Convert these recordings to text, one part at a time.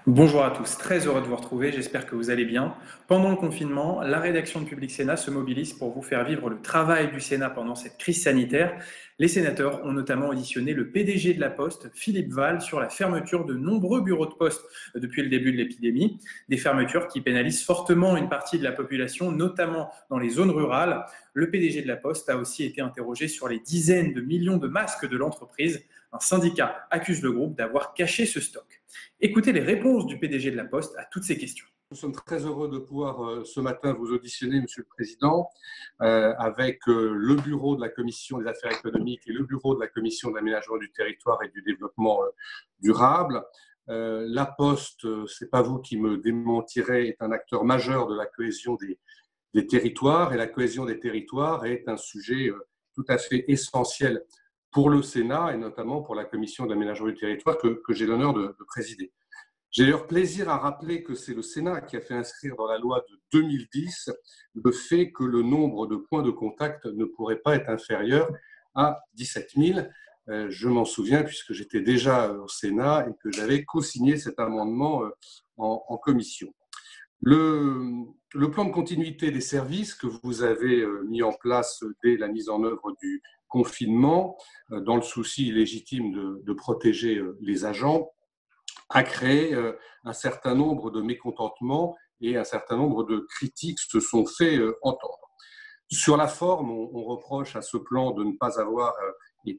Bonjour à tous, très heureux de vous retrouver, j'espère que vous allez bien. Pendant le confinement, la rédaction de Public Sénat se mobilise pour vous faire vivre le travail du Sénat pendant cette crise sanitaire. Les sénateurs ont notamment auditionné le PDG de la Poste, Philippe Val, sur la fermeture de nombreux bureaux de poste depuis le début de l'épidémie. Des fermetures qui pénalisent fortement une partie de la population, notamment dans les zones rurales. Le PDG de la Poste a aussi été interrogé sur les dizaines de millions de masques de l'entreprise. Un syndicat accuse le groupe d'avoir caché ce stock. Écoutez les réponses du PDG de la Poste à toutes ces questions. Nous sommes très heureux de pouvoir ce matin vous auditionner, Monsieur le Président, avec le bureau de la Commission des affaires économiques et le bureau de la Commission de l'aménagement du territoire et du développement durable. La Poste, c'est pas vous qui me démentirez, est un acteur majeur de la cohésion des territoires, et la cohésion des territoires est un sujet tout à fait essentiel pour le Sénat et notamment pour la Commission de l'aménagement du territoire que j'ai l'honneur de présider. J'ai d'ailleurs plaisir à rappeler que c'est le Sénat qui a fait inscrire dans la loi de 2010 le fait que le nombre de points de contact ne pourrait pas être inférieur à 17 000. Je m'en souviens puisque j'étais déjà au Sénat et que j'avais co-signé cet amendement en commission. Le plan de continuité des services que vous avez mis en place dès la mise en œuvre du confinement, dans le souci légitime de protéger les agents, a créé un certain nombre de mécontentements et un certain nombre de critiques se sont fait entendre. Sur la forme, on reproche à ce plan de ne pas avoir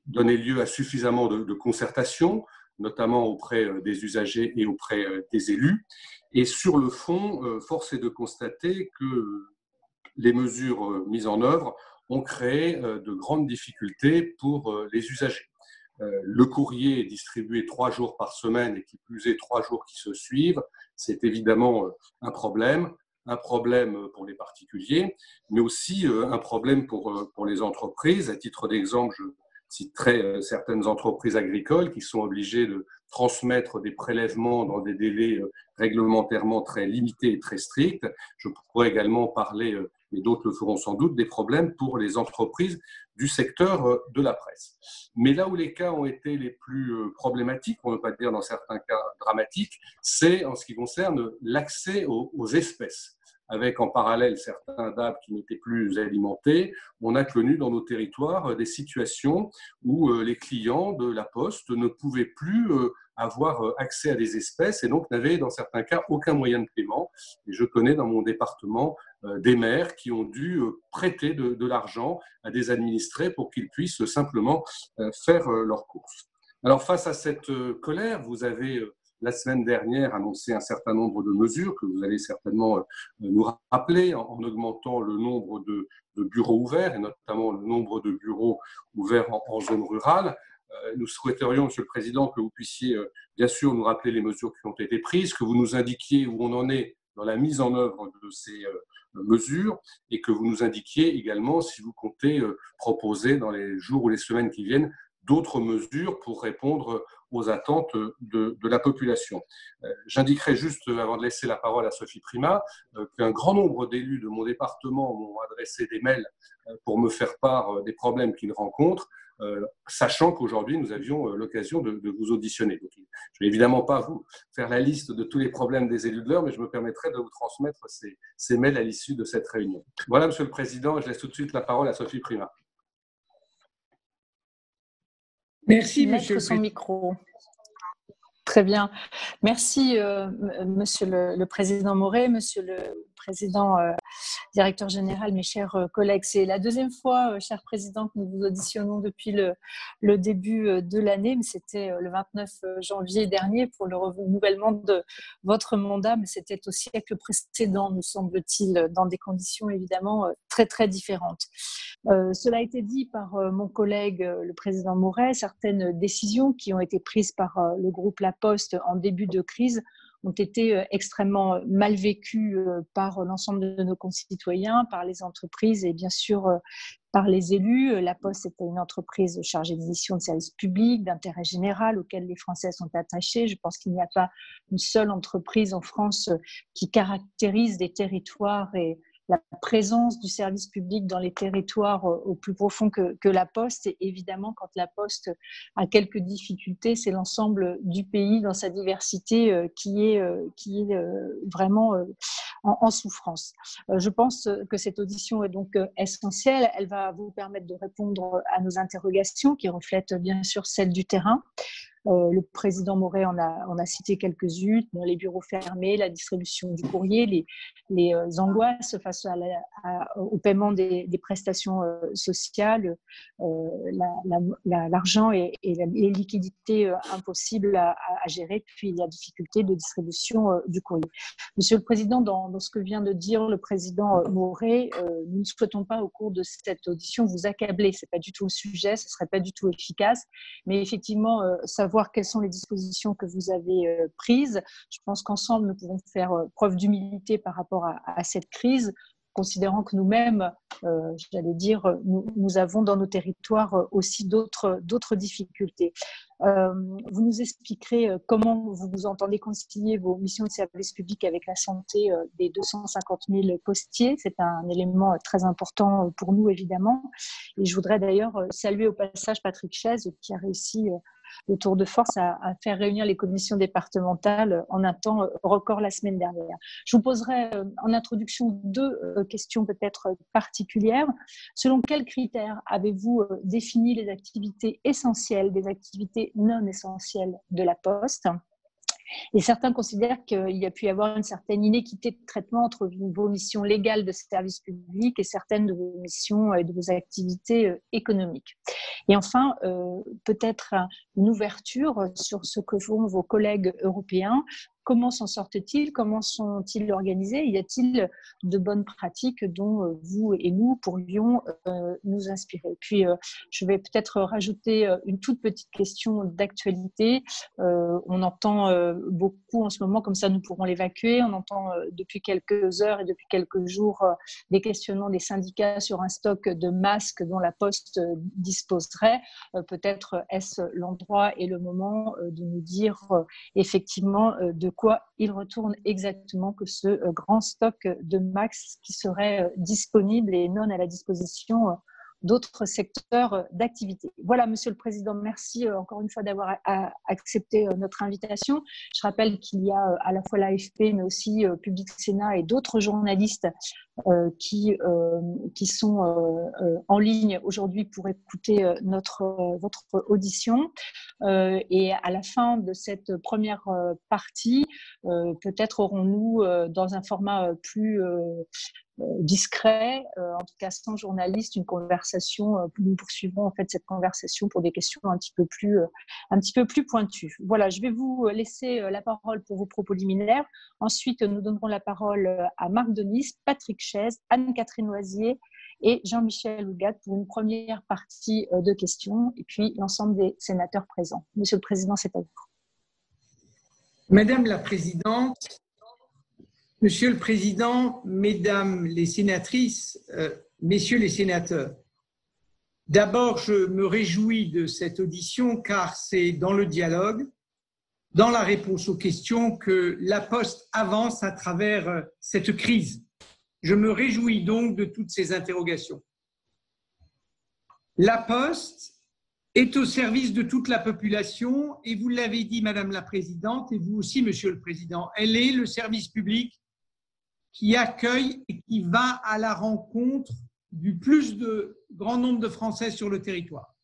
donné lieu à suffisamment de concertation, notamment auprès des usagers et auprès des élus. Et sur le fond, force est de constater que les mesures mises en œuvre ont créé de grandes difficultés pour les usagers. Le courrier est distribué 3 jours par semaine et qui plus est 3 jours qui se suivent. C'est évidemment un problème pour les particuliers, mais aussi un problème pour les entreprises. À titre d'exemple, je citerai certaines entreprises agricoles qui sont obligées de transmettre des prélèvements dans des délais réglementairement très limités et très stricts. Je pourrais également parler, et d'autres le feront sans doute, des problèmes pour les entreprises du secteur de la presse. Mais là où les cas ont été les plus problématiques, pour ne pas dire dans certains cas dramatiques, c'est en ce qui concerne l'accès aux espèces. Avec en parallèle certains DAB qui n'étaient plus alimentés, on a connu dans nos territoires des situations où les clients de la Poste ne pouvaient plus avoir accès à des espèces et donc n'avaient dans certains cas aucun moyen de paiement. Et je connais dans mon département des maires qui ont dû prêter de l'argent à des administrés pour qu'ils puissent simplement faire leurs courses. Alors face à cette colère, vous avez la semaine dernière annoncé un certain nombre de mesures que vous allez certainement nous rappeler en augmentant le nombre de bureaux ouverts et notamment le nombre de bureaux ouverts en zone rurale. Nous souhaiterions, Monsieur le Président, que vous puissiez bien sûr nous rappeler les mesures qui ont été prises, que vous nous indiquiez où on en est dans la mise en œuvre de ces mesures et que vous nous indiquiez également si vous comptez proposer dans les jours ou les semaines qui viennent d'autres mesures pour répondre aux attentes de la population. J'indiquerai juste, avant de laisser la parole à Sophie Primas, qu'un grand nombre d'élus de mon département m'ont adressé des mails pour me faire part des problèmes qu'ils rencontrent, sachant qu'aujourd'hui, nous avions l'occasion de vous auditionner. Donc, je ne vais évidemment pas vous faire la liste de tous les problèmes des élus de l'Eure, mais je me permettrai de vous transmettre ces mails à l'issue de cette réunion. Voilà, Monsieur le Président, je laisse tout de suite la parole à Sophie Primas. Merci, Monsieur le Président. Son micro. Très bien. Merci, Monsieur le Président Moret, Monsieur le Président Directeur Général, mes chers collègues. C'est la deuxième fois, cher Président, que nous vous auditionnons depuis le début de l'année, mais c'était le 29 janvier dernier pour le renouvellement de votre mandat, mais c'était au siècle précédent, nous semble-t-il, dans des conditions évidemment très, très différentes. Cela a été dit par mon collègue, le Président Moret, certaines décisions qui ont été prises par le groupe La Poste en début de crise ont été extrêmement mal vécues par l'ensemble de nos concitoyens, par les entreprises et bien sûr par les élus. La Poste était une entreprise chargée de missions de service public, d'intérêt général, auquel les Français sont attachés. Je pense qu'il n'y a pas une seule entreprise en France qui caractérise des territoires et la présence du service public dans les territoires au plus profond que la Poste. Et évidemment, quand la Poste a quelques difficultés, c'est l'ensemble du pays dans sa diversité qui est vraiment en souffrance. Je pense que cette audition est donc essentielle. Elle va vous permettre de répondre à nos interrogations qui reflètent bien sûr celles du terrain. Le président Moret en a cité quelques-unes, les bureaux fermés, la distribution du courrier, les angoisses face au paiement des prestations sociales, l'argent et les liquidités impossibles à gérer, puis la difficulté de distribution du courrier. Monsieur le Président, dans ce que vient de dire le président Moret, nous ne souhaitons pas au cours de cette audition vous accabler, ce n'est pas du tout le sujet, ce ne serait pas du tout efficace, mais effectivement, savoir quelles sont les dispositions que vous avez prises. Je pense qu'ensemble, nous pouvons faire preuve d'humilité par rapport à cette crise, considérant que nous-mêmes, j'allais dire, nous avons dans nos territoires aussi d'autres difficultés. Vous nous expliquerez comment vous entendez concilier vos missions de service public avec la santé des 250 000 postiers. C'est un élément très important pour nous, évidemment. Et je voudrais d'ailleurs saluer au passage Patrick Chaise, qui a réussi le tour de force à faire réunir les commissions départementales en un temps record la semaine dernière. Je vous poserai en introduction deux questions peut-être particulières. Selon quels critères avez-vous défini les activités essentielles des activités non essentielles de la Poste ? Et certains considèrent qu'il y a pu y avoir une certaine inéquité de traitement entre vos missions légales de service public et certaines de vos missions et de vos activités économiques. Et enfin, peut-être une ouverture sur ce que font vos collègues européens. Comment s'en sortent-ils? Comment sont-ils organisés? Y a-t-il de bonnes pratiques dont vous et nous pourrions nous inspirer? Puis, je vais peut-être rajouter une toute petite question d'actualité. On entend beaucoup en ce moment, comme ça nous pourrons l'évacuer. On entend depuis quelques heures et depuis quelques jours des questionnements des syndicats sur un stock de masques dont la Poste disposerait. Peut-être est-ce l'endroit et le moment de nous dire effectivement de quoi il retourne exactement que ce grand stock de masques qui serait disponible et non à la disposition d'autres secteurs d'activité. Voilà, Monsieur le Président, merci encore une fois d'avoir accepté notre invitation. Je rappelle qu'il y a à la fois l'AFP, mais aussi Public Sénat et d'autres journalistes qui sont en ligne aujourd'hui pour écouter votre audition. Et à la fin de cette première partie, peut-être aurons-nous, dans un format plus discret, en tout cas sans journaliste, une conversation. Nous poursuivrons en fait cette conversation pour des questions un petit peu plus pointues. Voilà, je vais vous laisser la parole pour vos propos liminaires. Ensuite, nous donnerons la parole à Marc Denis, Patrick Chaise, Anne-Catherine Loisier et Jean-Michel Houllegatte pour une première partie de questions, et puis l'ensemble des sénateurs présents. Monsieur le Président, c'est à vous. Madame la Présidente, Monsieur le Président, Mesdames les sénatrices, Messieurs les sénateurs, d'abord, je me réjouis de cette audition car c'est dans le dialogue, dans la réponse aux questions que la Poste avance à travers cette crise. Je me réjouis donc de toutes ces interrogations. La Poste est au service de toute la population et vous l'avez dit, Madame la Présidente, et vous aussi, Monsieur le Président, elle est le service public qui accueille et qui va à la rencontre du plus grand nombre de Français sur le territoire.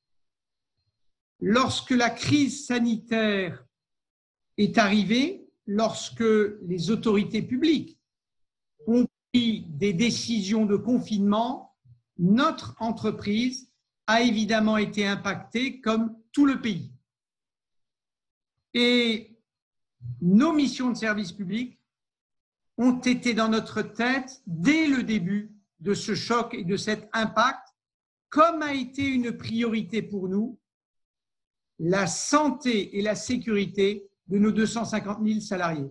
Lorsque la crise sanitaire est arrivée, lorsque les autorités publiques ont pris des décisions de confinement, notre entreprise a évidemment été impactée comme tout le pays. Et nos missions de service public ont été dans notre tête dès le début de ce choc et de cet impact, comme a été une priorité pour nous, la santé et la sécurité de nos 250 000 salariés.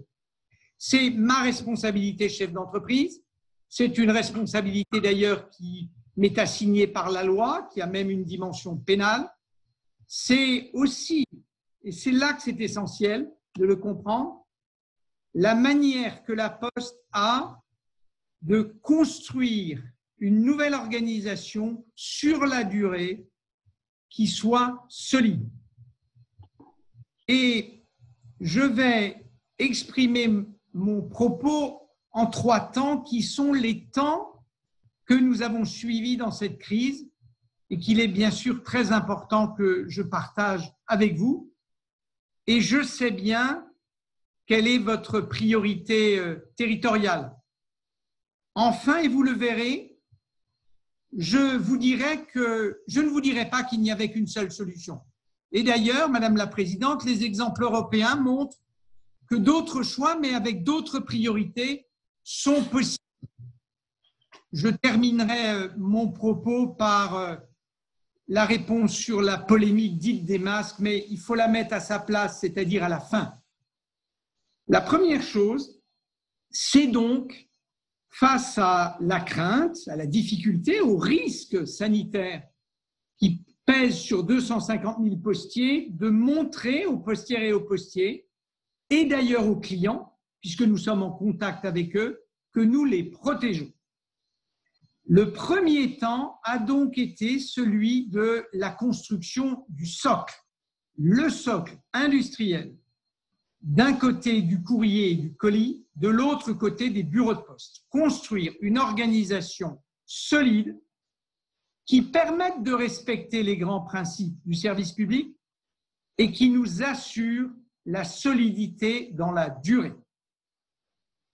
C'est ma responsabilité chef d'entreprise, c'est une responsabilité d'ailleurs qui m'est assignée par la loi, qui a même une dimension pénale. C'est aussi, et c'est là que c'est essentiel de le comprendre, la manière que la Poste a de construire une nouvelle organisation sur la durée qui soit solide. Et je vais exprimer mon propos en 3 temps qui sont les temps que nous avons suivis dans cette crise et qu'il est bien sûr très important que je partage avec vous. Et je sais bien quelle est votre priorité territoriale. Enfin, et vous le verrez, je ne vous dirai pas qu'il n'y avait qu'une seule solution. Et d'ailleurs, Madame la Présidente, les exemples européens montrent que d'autres choix, mais avec d'autres priorités, sont possibles. Je terminerai mon propos par la réponse sur la polémique dite des masques, mais il faut la mettre à sa place, c'est-à-dire à la fin. La première chose, c'est donc, face à la crainte, à la difficulté, au risque sanitaire qui pèse sur 250 000 postiers, de montrer aux postières et aux postiers, et d'ailleurs aux clients, puisque nous sommes en contact avec eux, que nous les protégeons. Le premier temps a donc été celui de la construction du socle, le socle industriel, d'un côté du courrier et du colis, de l'autre côté des bureaux de poste. Construire une organisation solide qui permette de respecter les grands principes du service public et qui nous assure la solidité dans la durée.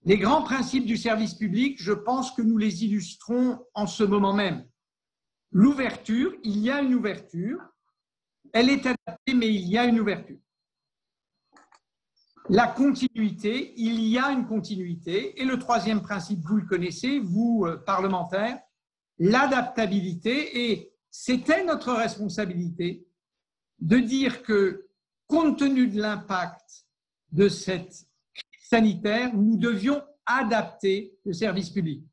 Les grands principes du service public, je pense que nous les illustrons en ce moment même. L'ouverture, il y a une ouverture, elle est adaptée, mais il y a une ouverture. La continuité, il y a une continuité. Et le troisième principe, vous le connaissez, vous, parlementaires, l'adaptabilité. Et c'était notre responsabilité de dire que, compte tenu de l'impact de cette crise sanitaire, nous devions adapter le service public.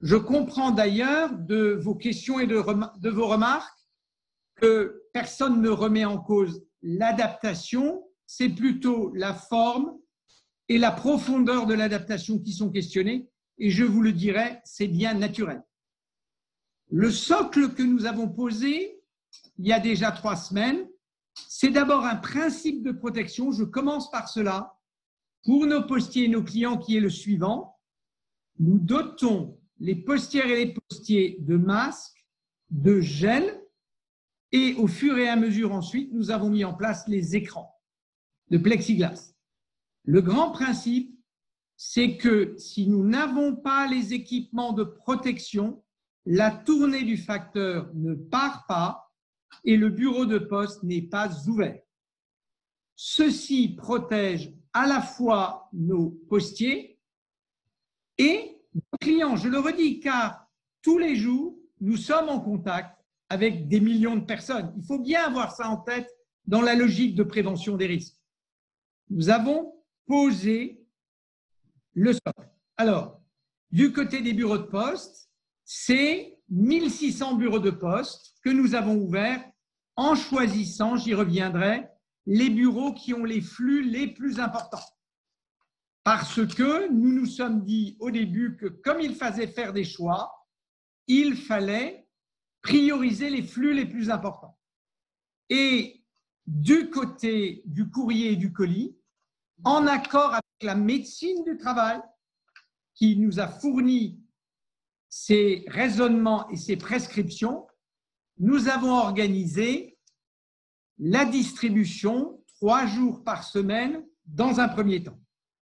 Je comprends d'ailleurs de vos questions et de vos remarques que personne ne remet en cause l'adaptation, c'est plutôt la forme et la profondeur de l'adaptation qui sont questionnées, et je vous le dirai, c'est bien naturel. Le socle que nous avons posé il y a déjà 3 semaines, c'est d'abord un principe de protection, je commence par cela, pour nos postiers et nos clients qui est le suivant. Nous dotons les postières et les postiers de masques, de gel, et au fur et à mesure ensuite, nous avons mis en place les écrans de plexiglas. Le grand principe, c'est que si nous n'avons pas les équipements de protection, la tournée du facteur ne part pas et le bureau de poste n'est pas ouvert. Ceci protège à la fois nos postiers et nos clients. Je le redis, car tous les jours, nous sommes en contact avec des millions de personnes. Il faut bien avoir ça en tête dans la logique de prévention des risques. Nous avons posé le socle. Alors, du côté des bureaux de poste, c'est 1600 bureaux de poste que nous avons ouverts en choisissant, j'y reviendrai, les bureaux qui ont les flux les plus importants. Parce que nous nous sommes dit au début que comme il fallait faire des choix, il fallait prioriser les flux les plus importants. Et du côté du courrier et du colis, en accord avec la médecine du travail qui nous a fourni ses raisonnements et ses prescriptions, nous avons organisé la distribution 3 jours par semaine dans un premier temps.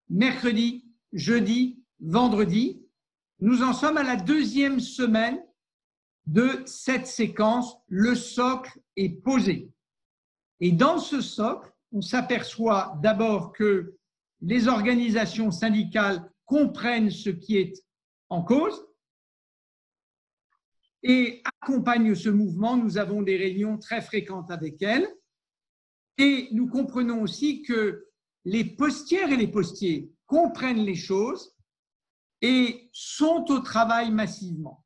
Mercredi, jeudi, vendredi. Nous en sommes à la 2e semaine de cette séquence. Le socle est posé. Et dans ce socle, on s'aperçoit d'abord que les organisations syndicales comprennent ce qui est en cause et accompagnent ce mouvement. Nous avons des réunions très fréquentes avec elles et nous comprenons aussi que les postières et les postiers comprennent les choses et sont au travail massivement.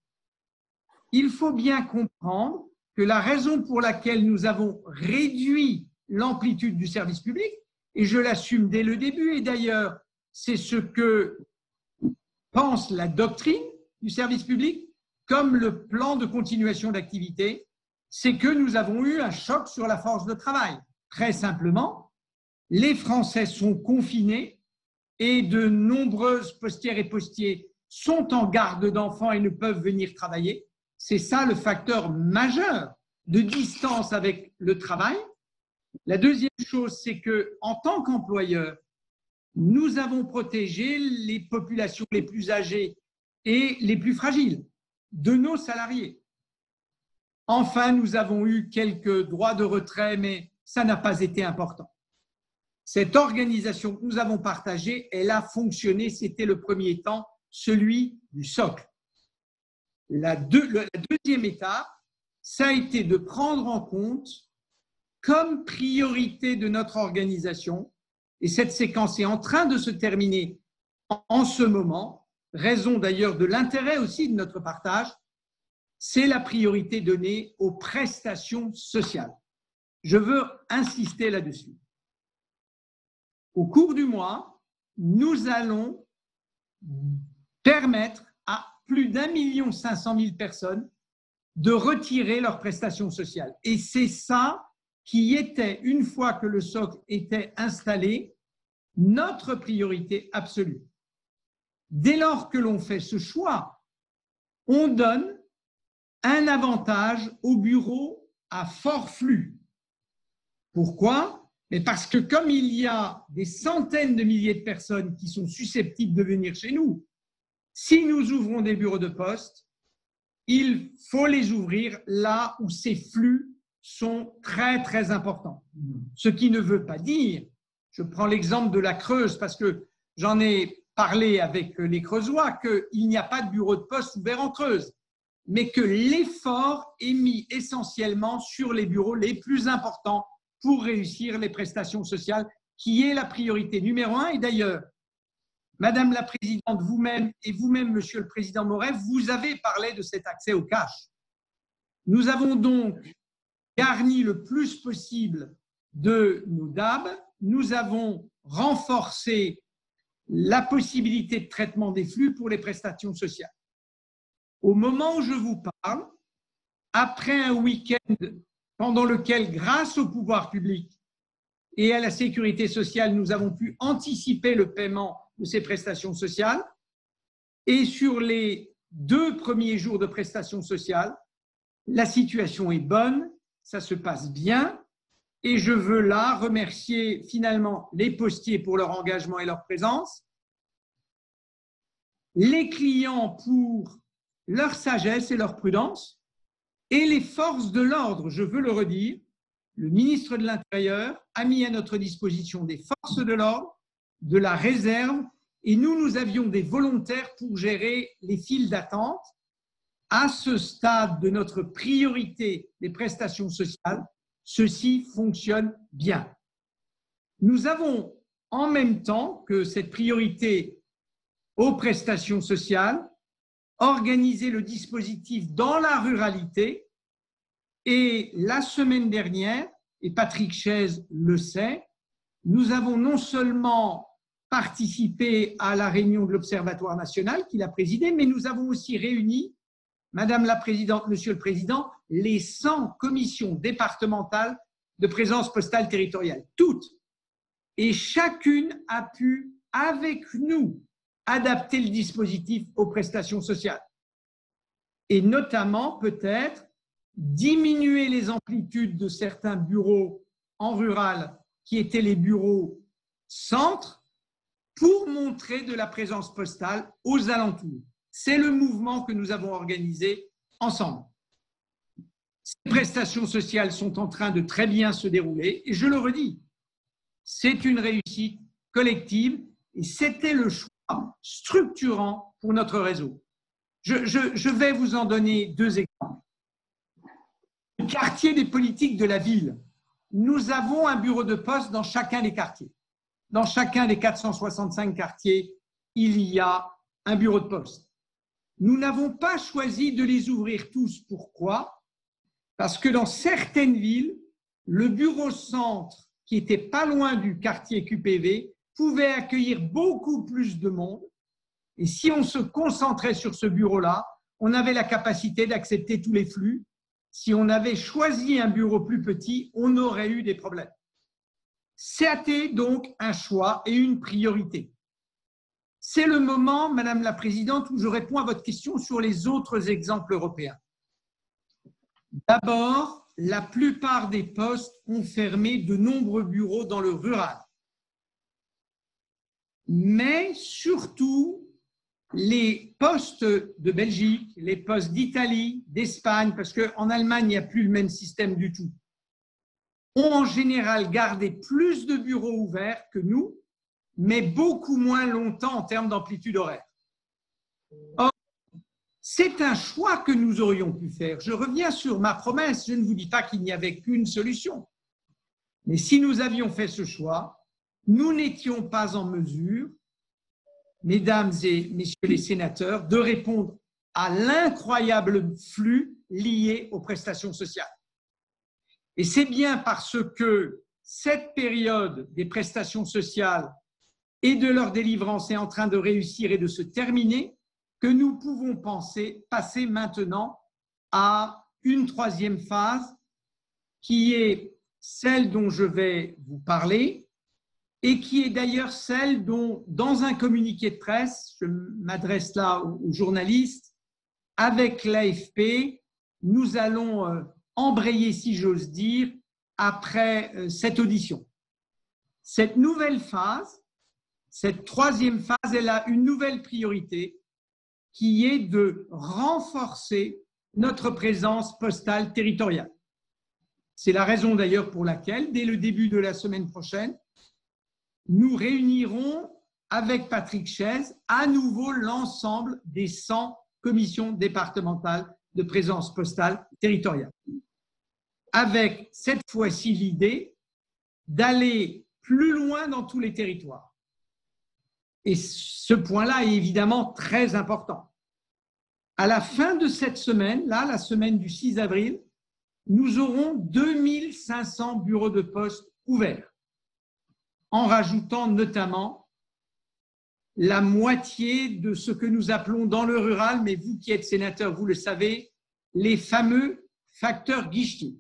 Il faut bien comprendre que la raison pour laquelle nous avons réduit l'amplitude du service public, et je l'assume dès le début, et d'ailleurs c'est ce que pense la doctrine du service public comme le plan de continuation d'activité, c'est que nous avons eu un choc sur la force de travail. Très simplement, les Français sont confinés et de nombreuses postières et postiers sont en garde d'enfants et ne peuvent venir travailler. C'est ça le facteur majeur de distance avec le travail. La deuxième chose, c'est qu'en tant qu'employeur, nous avons protégé les populations les plus âgées et les plus fragiles de nos salariés. Enfin, nous avons eu quelques droits de retrait, mais ça n'a pas été important. Cette organisation que nous avons partagée, elle a fonctionné, c'était le premier temps, celui du socle. La deuxième étape, ça a été de prendre en compte comme priorité de notre organisation, et cette séquence est en train de se terminer en ce moment, raison d'ailleurs de l'intérêt aussi de notre partage, c'est la priorité donnée aux prestations sociales. Je veux insister là-dessus. Au cours du mois, nous allons permettre à plus d'1,5 million de personnes de retirer leurs prestations sociales. Et c'est ça qui était, une fois que le socle était installé, notre priorité absolue. Dès lors que l'on fait ce choix, on donne un avantage au bureau à fort flux. Pourquoi ? Mais parce que comme il y a des centaines de milliers de personnes qui sont susceptibles de venir chez nous, si nous ouvrons des bureaux de poste, il faut les ouvrir là où ces flux sont très, très importants. Ce qui ne veut pas dire, je prends l'exemple de la Creuse parce que j'en ai parlé avec les Creusois, qu'il n'y a pas de bureau de poste ouvert en Creuse, mais que l'effort est mis essentiellement sur les bureaux les plus importants pour réussir les prestations sociales, qui est la priorité numéro 1. Et d'ailleurs, Madame la Présidente, vous-même et vous-même, Monsieur le Président Moret, vous avez parlé de cet accès au cash. Nous avons donc garni le plus possible de nos DAB. Nous avons renforcé la possibilité de traitement des flux pour les prestations sociales. Au moment où je vous parle, après un week-end pendant lequel, grâce au pouvoir public et à la sécurité sociale, nous avons pu anticiper le paiement de ces prestations sociales, et sur les 2 premiers jours de prestations sociales, la situation est bonne, ça se passe bien, et je veux là remercier finalement les postiers pour leur engagement et leur présence, les clients pour leur sagesse et leur prudence, et les forces de l'ordre, je veux le redire, le ministre de l'Intérieur a mis à notre disposition des forces de l'ordre, de la réserve, et nous avions des volontaires pour gérer les files d'attente. À ce stade de notre priorité des prestations sociales, ceci fonctionne bien. Nous avons, en même temps que cette priorité aux prestations sociales, organisé le dispositif dans la ruralité, et la semaine dernière, et Patrick Chaise le sait, nous avons non seulement participé à la réunion de l'Observatoire national qu'il a présidé, mais nous avons aussi réuni, Madame la Présidente, Monsieur le Président, les 100 commissions départementales de présence postale territoriale, toutes. Et chacune a pu, avec nous, adapter le dispositif aux prestations sociales. Et notamment, peut-être, diminuer les amplitudes de certains bureaux en rural qui étaient les bureaux centres pour montrer de la présence postale aux alentours. C'est le mouvement que nous avons organisé ensemble. Ces prestations sociales sont en train de très bien se dérouler et je le redis, c'est une réussite collective et c'était le choix structurant pour notre réseau. Je vais vous en donner 2 exemples. Le quartier des politiques de la ville. Nous avons un bureau de poste dans chacun des quartiers. Dans chacun des 465 quartiers, il y a un bureau de poste. Nous n'avons pas choisi de les ouvrir tous. Pourquoi ? Parce que dans certaines villes, le bureau centre, qui était pas loin du quartier QPV, pouvait accueillir beaucoup plus de monde Et si on se concentrait sur ce bureau-là, on avait la capacité d'accepter tous les flux. Si on avait choisi un bureau plus petit, on aurait eu des problèmes. C'était donc un choix et une priorité. C'est le moment, Madame la Présidente, où je réponds à votre question sur les autres exemples européens. D'abord, la plupart des postes ont fermé de nombreux bureaux dans le rural. Mais surtout, les postes de Belgique, les postes d'Italie, d'Espagne, parce qu'en Allemagne, il n'y a plus le même système du tout, ont en général gardé plus de bureaux ouverts que nous, mais beaucoup moins longtemps en termes d'amplitude horaire. Or, c'est un choix que nous aurions pu faire. Je reviens sur ma promesse, je ne vous dis pas qu'il n'y avait qu'une solution. Mais si nous avions fait ce choix, nous n'étions pas en mesure, mesdames et messieurs les sénateurs, de répondre à l'incroyable flux lié aux prestations sociales. Et c'est bien parce que cette période des prestations sociales et de leur délivrance est en train de réussir et de se terminer que nous pouvons passer maintenant à une troisième phase qui est celle dont je vais vous parler et qui est d'ailleurs celle dont, dans un communiqué de presse, je m'adresse là aux journalistes, avec l'AFP, nous allons embrayer, si j'ose dire, après cette audition. Cette nouvelle phase, cette troisième phase, elle a une nouvelle priorité qui est de renforcer notre présence postale territoriale. C'est la raison d'ailleurs pour laquelle, dès le début de la semaine prochaine, nous réunirons avec Patrick Chaise à nouveau l'ensemble des 100 commissions départementales de présence postale territoriale. Avec cette fois-ci l'idée d'aller plus loin dans tous les territoires. Et ce point-là est évidemment très important. À la fin de cette semaine, là, la semaine du 6 avril, nous aurons 2500 bureaux de poste ouverts, en rajoutant notamment la moitié de ce que nous appelons dans le rural, mais vous qui êtes sénateur, vous le savez, les fameux facteurs guichetiers.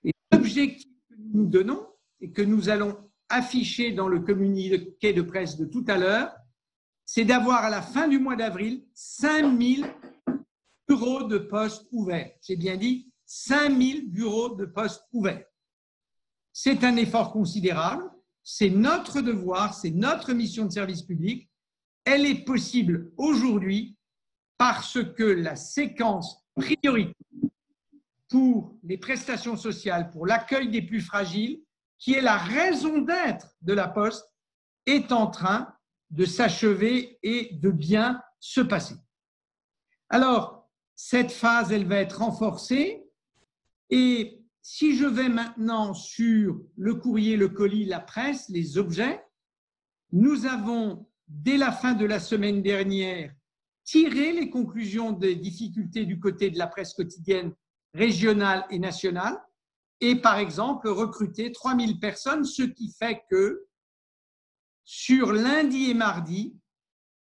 Et l'objectif que nous nous donnons et que nous allons afficher dans le communiqué de presse de tout à l'heure, c'est d'avoir à la fin du mois d'avril 5000 bureaux de poste ouverts. J'ai bien dit 5000 bureaux de poste ouverts. C'est un effort considérable, c'est notre devoir, c'est notre mission de service public. Elle est possible aujourd'hui parce que la séquence prioritaire pour les prestations sociales, pour l'accueil des plus fragiles, qui est la raison d'être de la Poste, est en train de s'achever et de bien se passer. Alors, cette phase, elle va être renforcée. Et si je vais maintenant sur le courrier, le colis, la presse, les objets, nous avons, dès la fin de la semaine dernière, tiré les conclusions des difficultés du côté de la presse quotidienne régionale et nationale, et par exemple recruter 3000 personnes, ce qui fait que sur lundi et mardi,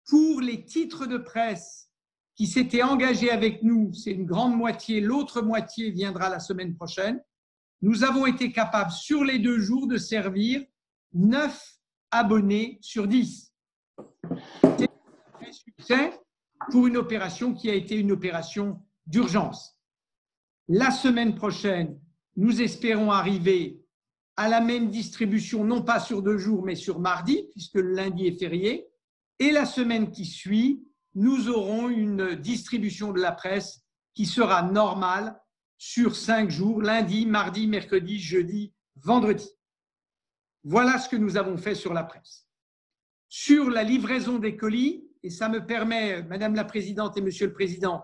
pour les titres de presse qui s'étaient engagés avec nous, c'est une grande moitié, l'autre moitié viendra la semaine prochaine, nous avons été capables sur les 2 jours de servir 9 abonnés sur 10. C'est un vrai succès pour une opération qui a été une opération d'urgence. La semaine prochaine, nous espérons arriver à la même distribution, non pas sur 2 jours, mais sur mardi, puisque le lundi est férié. Et la semaine qui suit, nous aurons une distribution de la presse qui sera normale sur 5 jours, lundi, mardi, mercredi, jeudi, vendredi. Voilà ce que nous avons fait sur la presse. Sur la livraison des colis, et ça me permet, Madame la Présidente et Monsieur le Président,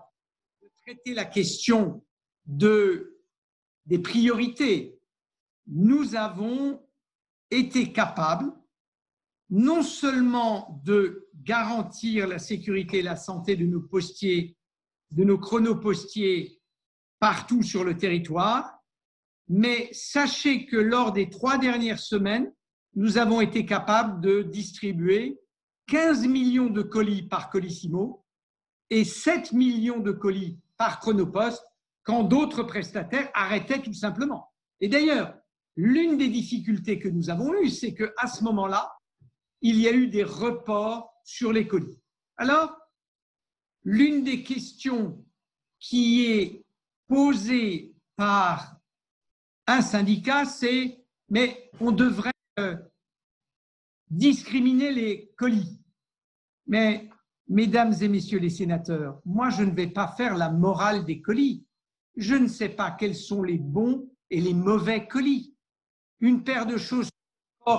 de traiter la question des priorités. Nous avons été capables non seulement de garantir la sécurité et la santé de nos postiers, de nos chronopostiers partout sur le territoire, mais sachez que lors des 3 dernières semaines, nous avons été capables de distribuer 15 millions de colis par Colissimo et 7 millions de colis par Chronopost quand d'autres prestataires arrêtaient tout simplement. Et d'ailleurs, l'une des difficultés que nous avons eues, c'est qu'à ce moment-là, il y a eu des reports sur les colis. Alors, l'une des questions qui est posée par un syndicat, c'est « mais on devrait discriminer les colis ». Mais, mesdames et messieurs les sénateurs, moi, je ne vais pas faire la morale des colis. Je ne sais pas quels sont les bons et les mauvais colis. Une paire de chaussures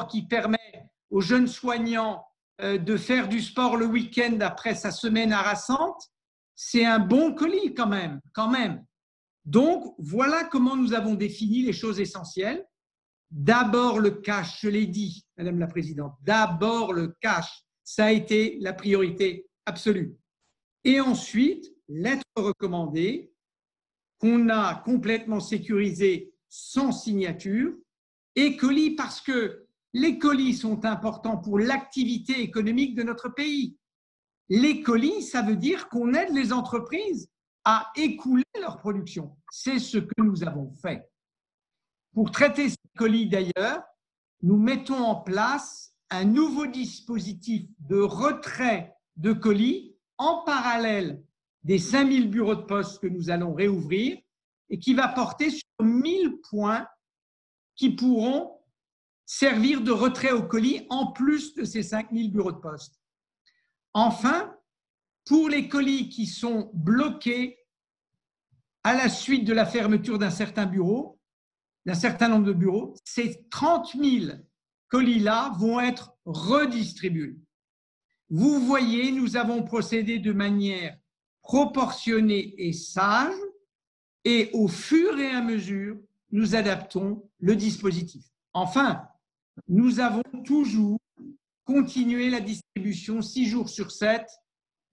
qui permet aux jeunes soignants de faire du sport le week-end après sa semaine harassante, c'est un bon colis quand même. Donc, voilà comment nous avons défini les choses essentielles. D'abord le cash, je l'ai dit, Madame la Présidente, d'abord le cash, ça a été la priorité absolue. Et ensuite, lettre recommandée qu'on a complètement sécurisée sans signature, et colis parce que les colis sont importants pour l'activité économique de notre pays. Les colis, ça veut dire qu'on aide les entreprises à écouler leur production. C'est ce que nous avons fait. Pour traiter ces colis d'ailleurs, nous mettons en place un nouveau dispositif de retrait de colis en parallèle des 5000 bureaux de poste que nous allons réouvrir et qui va porter sur 1000 points qui pourront servir de retrait au colis en plus de ces 5000 bureaux de poste. Enfin, pour les colis qui sont bloqués à la suite de la fermeture d'un certain nombre de bureaux, ces 30 000 colis-là vont être redistribués. Vous voyez, nous avons procédé de manière proportionnée et sage, et au fur et à mesure, nous adaptons le dispositif. Enfin, nous avons toujours continué la distribution 6 jours sur 7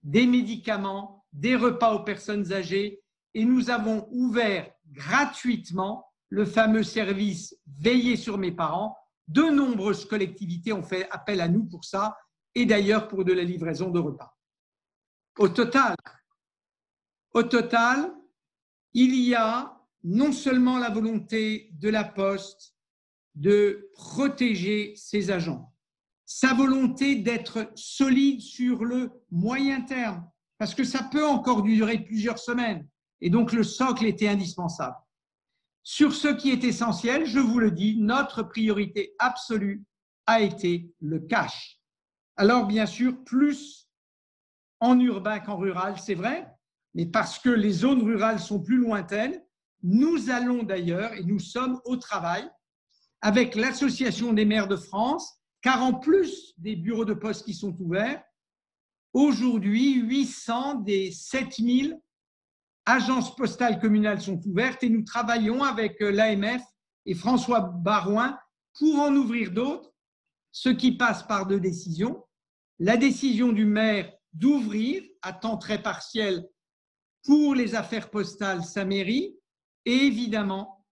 des médicaments, des repas aux personnes âgées, et nous avons ouvert gratuitement le fameux service Veiller sur mes parents. De nombreuses collectivités ont fait appel à nous pour ça, et d'ailleurs pour de la livraison de repas. Au total, il y a non seulement la volonté de la Poste de protéger ses agents, sa volonté d'être solide sur le moyen terme, parce que ça peut encore durer plusieurs semaines, et donc le socle était indispensable. Sur ce qui est essentiel, je vous le dis, notre priorité absolue a été le cash. Alors bien sûr, plus en urbain qu'en rural, c'est vrai, mais parce que les zones rurales sont plus lointaines, nous allons d'ailleurs, et nous sommes au travail, avec l'Association des maires de France, car en plus des bureaux de poste qui sont ouverts, aujourd'hui, 800 des 7000 agences postales communales sont ouvertes et nous travaillons avec l'AMF et François Baroin pour en ouvrir d'autres, ce qui passe par 2 décisions. La décision du maire d'ouvrir à temps très partiel pour les affaires postales sa mairie et évidemment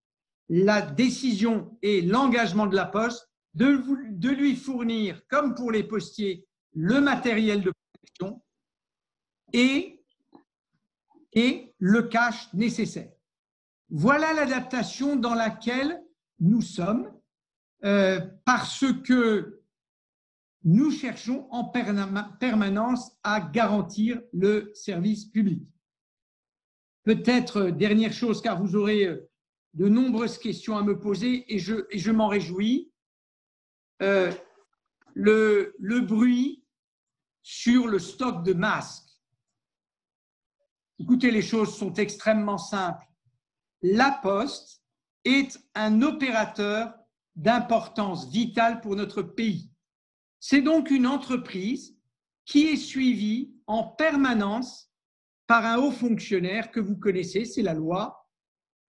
la décision et l'engagement de la Poste de lui fournir, comme pour les postiers, le matériel de protection et le cash nécessaire. Voilà l'adaptation dans laquelle nous sommes parce que nous cherchons en permanence à garantir le service public. Peut-être dernière chose, car vous aurez de nombreuses questions à me poser et je m'en réjouis. Le bruit sur le stock de masques. Écoutez, les choses sont extrêmement simples. La Poste est un opérateur d'importance vitale pour notre pays. C'est donc une entreprise qui est suivie en permanence par un haut fonctionnaire que vous connaissez, c'est la loi,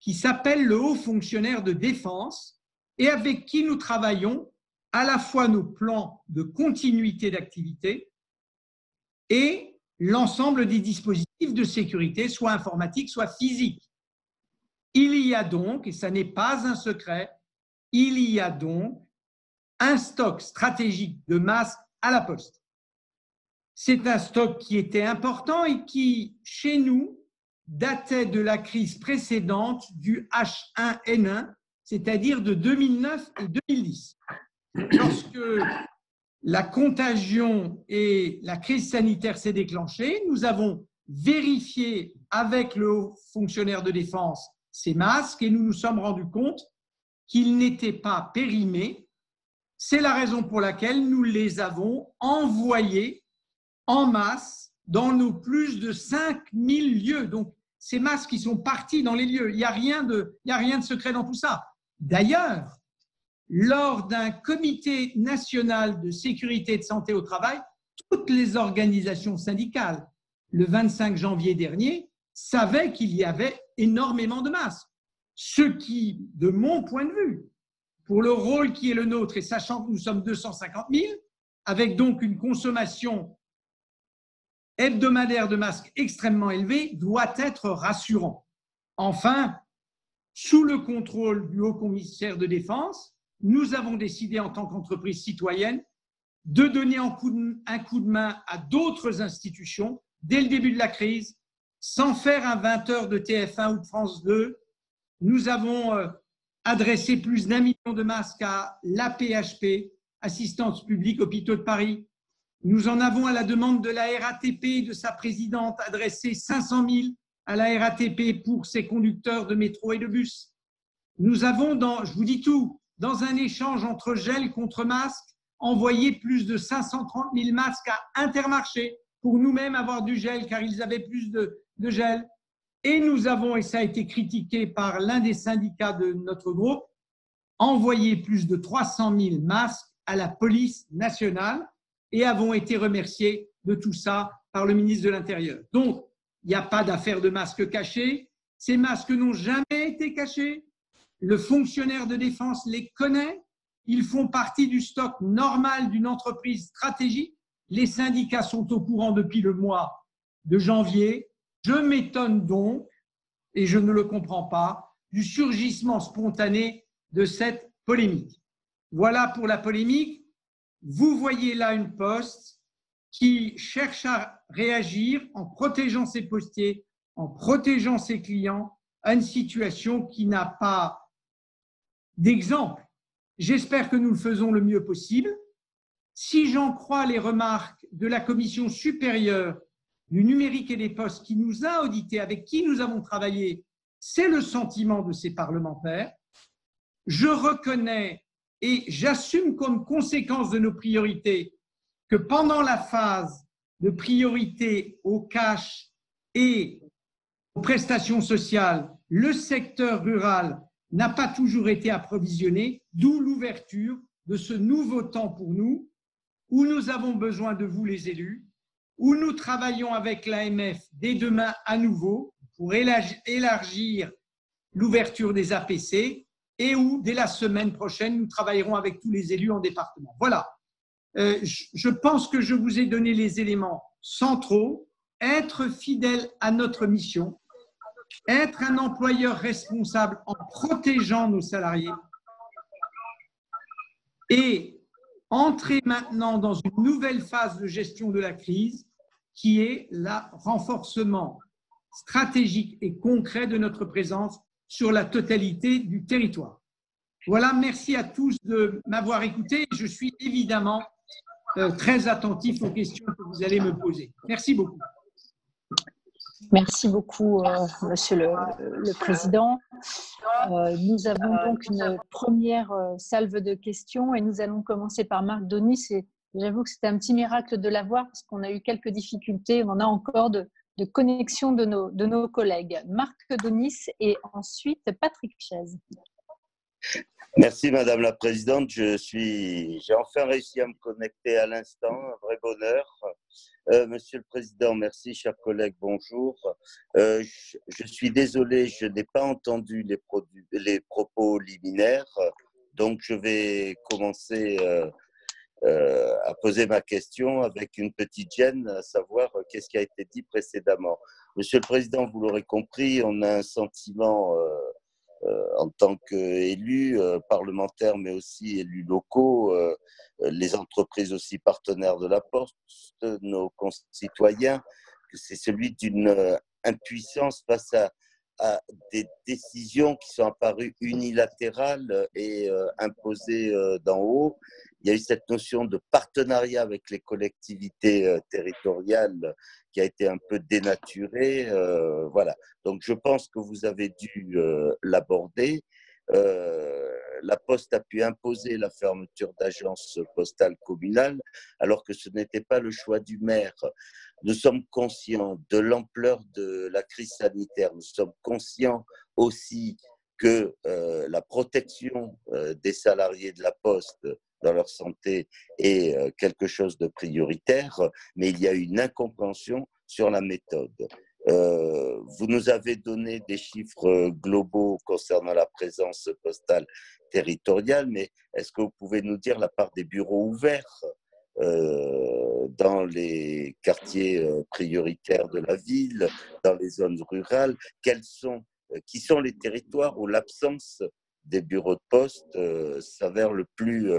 qui s'appelle le haut fonctionnaire de défense et avec qui nous travaillons à la fois nos plans de continuité d'activité et l'ensemble des dispositifs de sécurité, soit informatiques, soit physiques. Il y a donc, et ça n'est pas un secret, il y a donc un stock stratégique de masques à la Poste. C'est un stock qui était important et qui, chez nous, datait de la crise précédente du H1N1, c'est-à-dire de 2009 et 2010. Lorsque la contagion et la crise sanitaire s'est déclenchée, nous avons vérifié avec le haut fonctionnaire de défense ces masques et nous nous sommes rendus compte qu'ils n'étaient pas périmés. C'est la raison pour laquelle nous les avons envoyés en masse dans nos plus de 5000 lieux. Donc, ces masques qui sont partis dans les lieux, il n'y a rien de secret dans tout ça. D'ailleurs, lors d'un comité national de sécurité et de santé au travail, toutes les organisations syndicales, le 25 janvier dernier, savaient qu'il y avait énormément de masques. Ce qui, de mon point de vue, pour le rôle qui est le nôtre, et sachant que nous sommes 250 000, avec donc une consommation hebdomadaire de masques extrêmement élevée, doit être rassurant. Enfin, sous le contrôle du haut-commissaire de défense, nous avons décidé en tant qu'entreprise citoyenne de donner un coup de main à d'autres institutions dès le début de la crise, sans faire un 20 heures de TF1 ou de France 2. Nous avons adressé plus d'1 million de masques à l'AP-HP, Assistance publique Hôpitaux de Paris. Nous en avons, à la demande de la RATP et de sa présidente, adressé 500 000 à la RATP pour ses conducteurs de métro et de bus. Nous avons, je vous dis tout, dans un échange entre gel contre masque, envoyé plus de 530 000 masques à Intermarché pour nous-mêmes avoir du gel, car ils avaient plus de gel. Et nous avons, et ça a été critiqué par l'un des syndicats de notre groupe, envoyé plus de 300 000 masques à la police nationale et avons été remerciés de tout ça par le ministre de l'Intérieur. Donc, il n'y a pas d'affaire de masques cachés. Ces masques n'ont jamais été cachés. Le fonctionnaire de défense les connaît. Ils font partie du stock normal d'une entreprise stratégique. Les syndicats sont au courant depuis le mois de janvier. Je m'étonne donc, et je ne le comprends pas, du surgissement spontané de cette polémique. Voilà pour la polémique. Vous voyez là une poste qui cherche à réagir en protégeant ses postiers, en protégeant ses clients à une situation qui n'a pas d'exemple. J'espère que nous le faisons le mieux possible. Si j'en crois les remarques de la Commission supérieure du numérique et des postes qui nous a audités, avec qui nous avons travaillé, c'est le sentiment de ces parlementaires. Je reconnais et j'assume comme conséquence de nos priorités que pendant la phase de priorité au cash et aux prestations sociales, le secteur rural n'a pas toujours été approvisionné, d'où l'ouverture de ce nouveau temps pour nous, où nous avons besoin de vous les élus, où nous travaillons avec l'AMF dès demain à nouveau pour élargir l'ouverture des APC et où, dès la semaine prochaine, nous travaillerons avec tous les élus en département. Voilà. Je pense que je vous ai donné les éléments centraux. Être fidèle à notre mission, être un employeur responsable en protégeant nos salariés et entrer maintenant dans une nouvelle phase de gestion de la crise qui est le renforcement stratégique et concret de notre présence sur la totalité du territoire. Voilà, merci à tous de m'avoir écouté. Je suis évidemment très attentif aux questions que vous allez me poser. Merci beaucoup. Merci beaucoup, Monsieur le Président. Nous avons donc une première salve de questions et nous allons commencer par Marc Donis. J'avoue que c'était un petit miracle de l'avoir parce qu'on a eu quelques difficultés. On a encore de connexion de nos collègues. Marc Donis et ensuite Patrick Chaise. Merci Madame la Présidente. J'ai enfin réussi à me connecter à l'instant, un vrai bonheur. Monsieur le Président, merci, chers collègues, bonjour. Je suis désolé, je n'ai pas entendu les propos liminaires, donc je vais commencer à poser ma question avec une petite gêne, à savoir qu'est-ce qui a été dit précédemment. Monsieur le Président, vous l'aurez compris, on a un sentiment en tant qu'élus parlementaires, mais aussi élus locaux, les entreprises aussi partenaires de la Poste, nos concitoyens, que c'est celui d'une impuissance face à des décisions qui sont apparues unilatérales et imposées d'en haut. Il y a eu cette notion de partenariat avec les collectivités territoriales qui a été un peu dénaturée. Voilà. Donc, je pense que vous avez dû l'aborder. La Poste a pu imposer la fermeture d'agences postales communales alors que ce n'était pas le choix du maire. Nous sommes conscients de l'ampleur de la crise sanitaire. Nous sommes conscients aussi que la protection des salariés de la Poste dans leur santé est quelque chose de prioritaire, mais il y a une incompréhension sur la méthode. Vous nous avez donné des chiffres globaux concernant la présence postale territoriale, mais est-ce que vous pouvez nous dire la part des bureaux ouverts dans les quartiers prioritaires de la ville, dans les zones rurales, qui sont les territoires où l'absence des bureaux de poste s'avère le plus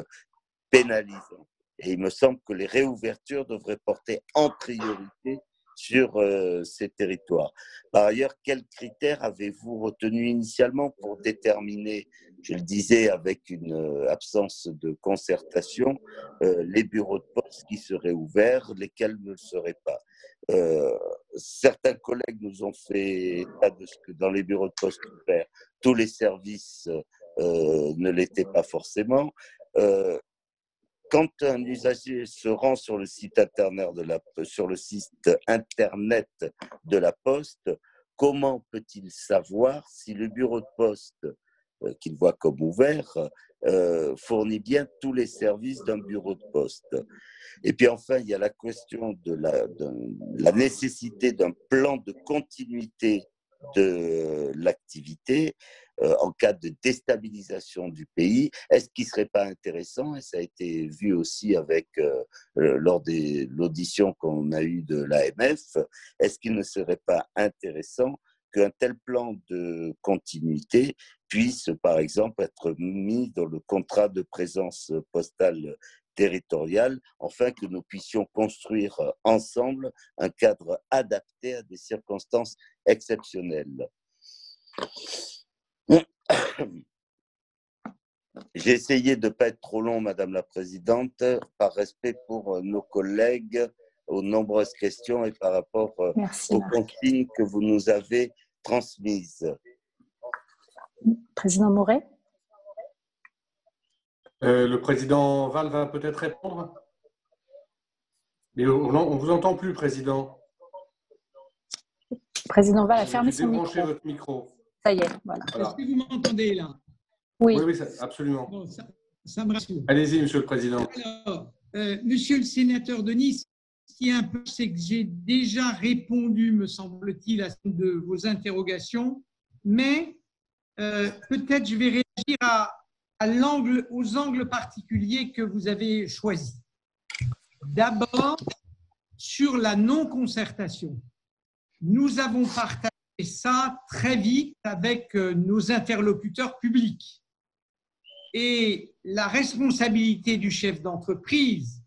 pénalisant. Et il me semble que les réouvertures devraient porter en priorité sur ces territoires. Par ailleurs, quels critères avez-vous retenu initialement pour déterminer, je le disais avec une absence de concertation, les bureaux de poste qui seraient ouverts, lesquels ne le seraient pas? Certains collègues nous ont fait état de ce que dans les bureaux de poste ouverts, tous les services ne l'étaient pas forcément. Quand un usager se rend sur le site internet de la Poste, comment peut-il savoir si le bureau de poste qu'il voit comme ouvert fournit bien tous les services d'un bureau de poste? Et puis enfin, il y a la question de la nécessité d'un plan de continuité de l'activité en cas de déstabilisation du pays. Est-ce qu'il ne serait pas intéressant, et ça a été vu aussi lors de l'audition qu'on a eue de l'AMF, est-ce qu'il ne serait pas intéressant qu'un tel plan de continuité puisse, par exemple, être mis dans le contrat de présence postale territoriale, afin que nous puissions construire ensemble un cadre adapté à des circonstances exceptionnelles. J'ai essayé de ne pas être trop long, Madame la Présidente, par respect pour nos collègues, aux nombreuses questions et par rapport aux consignes que vous nous avez transmises. Président Moret. Le président Val va peut-être répondre. Mais on ne vous entend plus, Président. Président Val a fermé son micro. Débranchez votre micro. Ça y est, voilà. Est-ce que vous m'entendez là? Oui, oui, absolument. Bon, ça me rassure. Allez-y, Monsieur le Président. Alors, Monsieur le sénateur Denis, ce qui est un peu, c'est que j'ai déjà répondu, me semble-t-il, à une de vos interrogations, mais peut-être je vais réagir aux angles particuliers que vous avez choisis. D'abord, sur la non-concertation. Nous avons partagé ça très vite avec nos interlocuteurs publics. Et la responsabilité du chef d'entreprise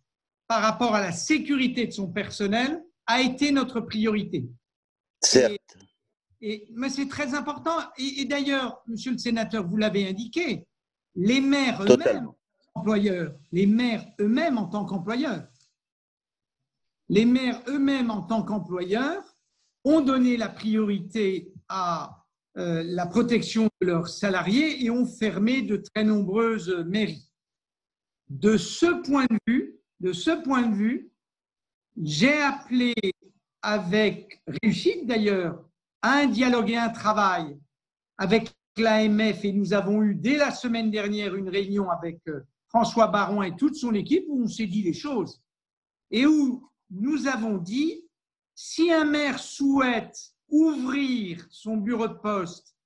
par rapport à la sécurité de son personnel a été notre priorité. Certes. Mais c'est très important. Et d'ailleurs, monsieur le sénateur, vous l'avez indiqué, les maires eux-mêmes employeurs, les maires eux-mêmes en tant qu'employeurs, les maires eux-mêmes en tant qu'employeurs ont donné la priorité à la protection de leurs salariés et ont fermé de très nombreuses mairies. De ce point de vue, j'ai appelé avec réussite d'ailleurs à un dialogue et un travail avec l'AMF et nous avons eu dès la semaine dernière une réunion avec François Baron et toute son équipe où on s'est dit les choses et où nous avons dit si un maire souhaite ouvrir son bureau de poste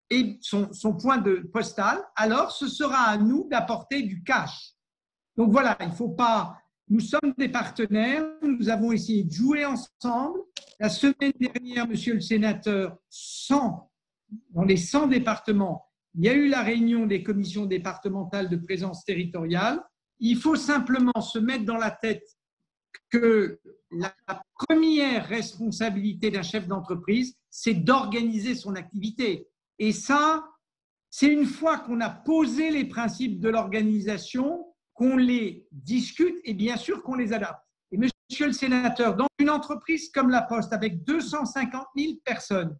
et son point de postal, alors ce sera à nous d'apporter du cash. Donc voilà, il ne faut pas… Nous sommes des partenaires, nous avons essayé de jouer ensemble. La semaine dernière, monsieur le sénateur, dans les 100 départements, il y a eu la réunion des commissions départementales de présence territoriale. Il faut simplement se mettre dans la tête que la première responsabilité d'un chef d'entreprise, c'est d'organiser son activité. Et ça, c'est une fois qu'on a posé les principes de l'organisation, qu'on les discute et bien sûr qu'on les adapte. Et monsieur le sénateur, dans une entreprise comme La Poste, avec 250 000 personnes,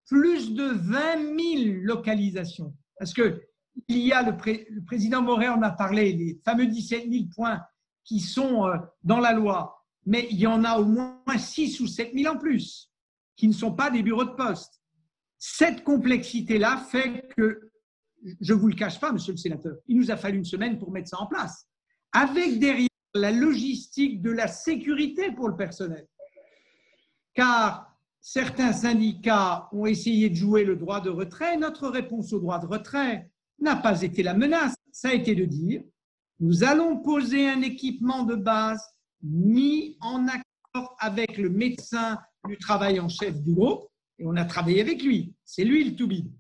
plus de 20 000 localisations, parce qu'il y a, le président Moret en a parlé, les fameux 17 000 points qui sont dans la loi, mais il y en a au moins 6 ou 7 000 en plus, qui ne sont pas des bureaux de poste. Cette complexité-là fait que, je ne vous le cache pas, monsieur le sénateur, il nous a fallu une semaine pour mettre ça en place, avec derrière la logistique de la sécurité pour le personnel. Car certains syndicats ont essayé de jouer le droit de retrait. Notre réponse au droit de retrait n'a pas été la menace, ça a été de dire nous allons poser un équipement de base mis en accord avec le médecin du travail en chef du groupe, et on a travaillé avec lui, c'est lui le toubib.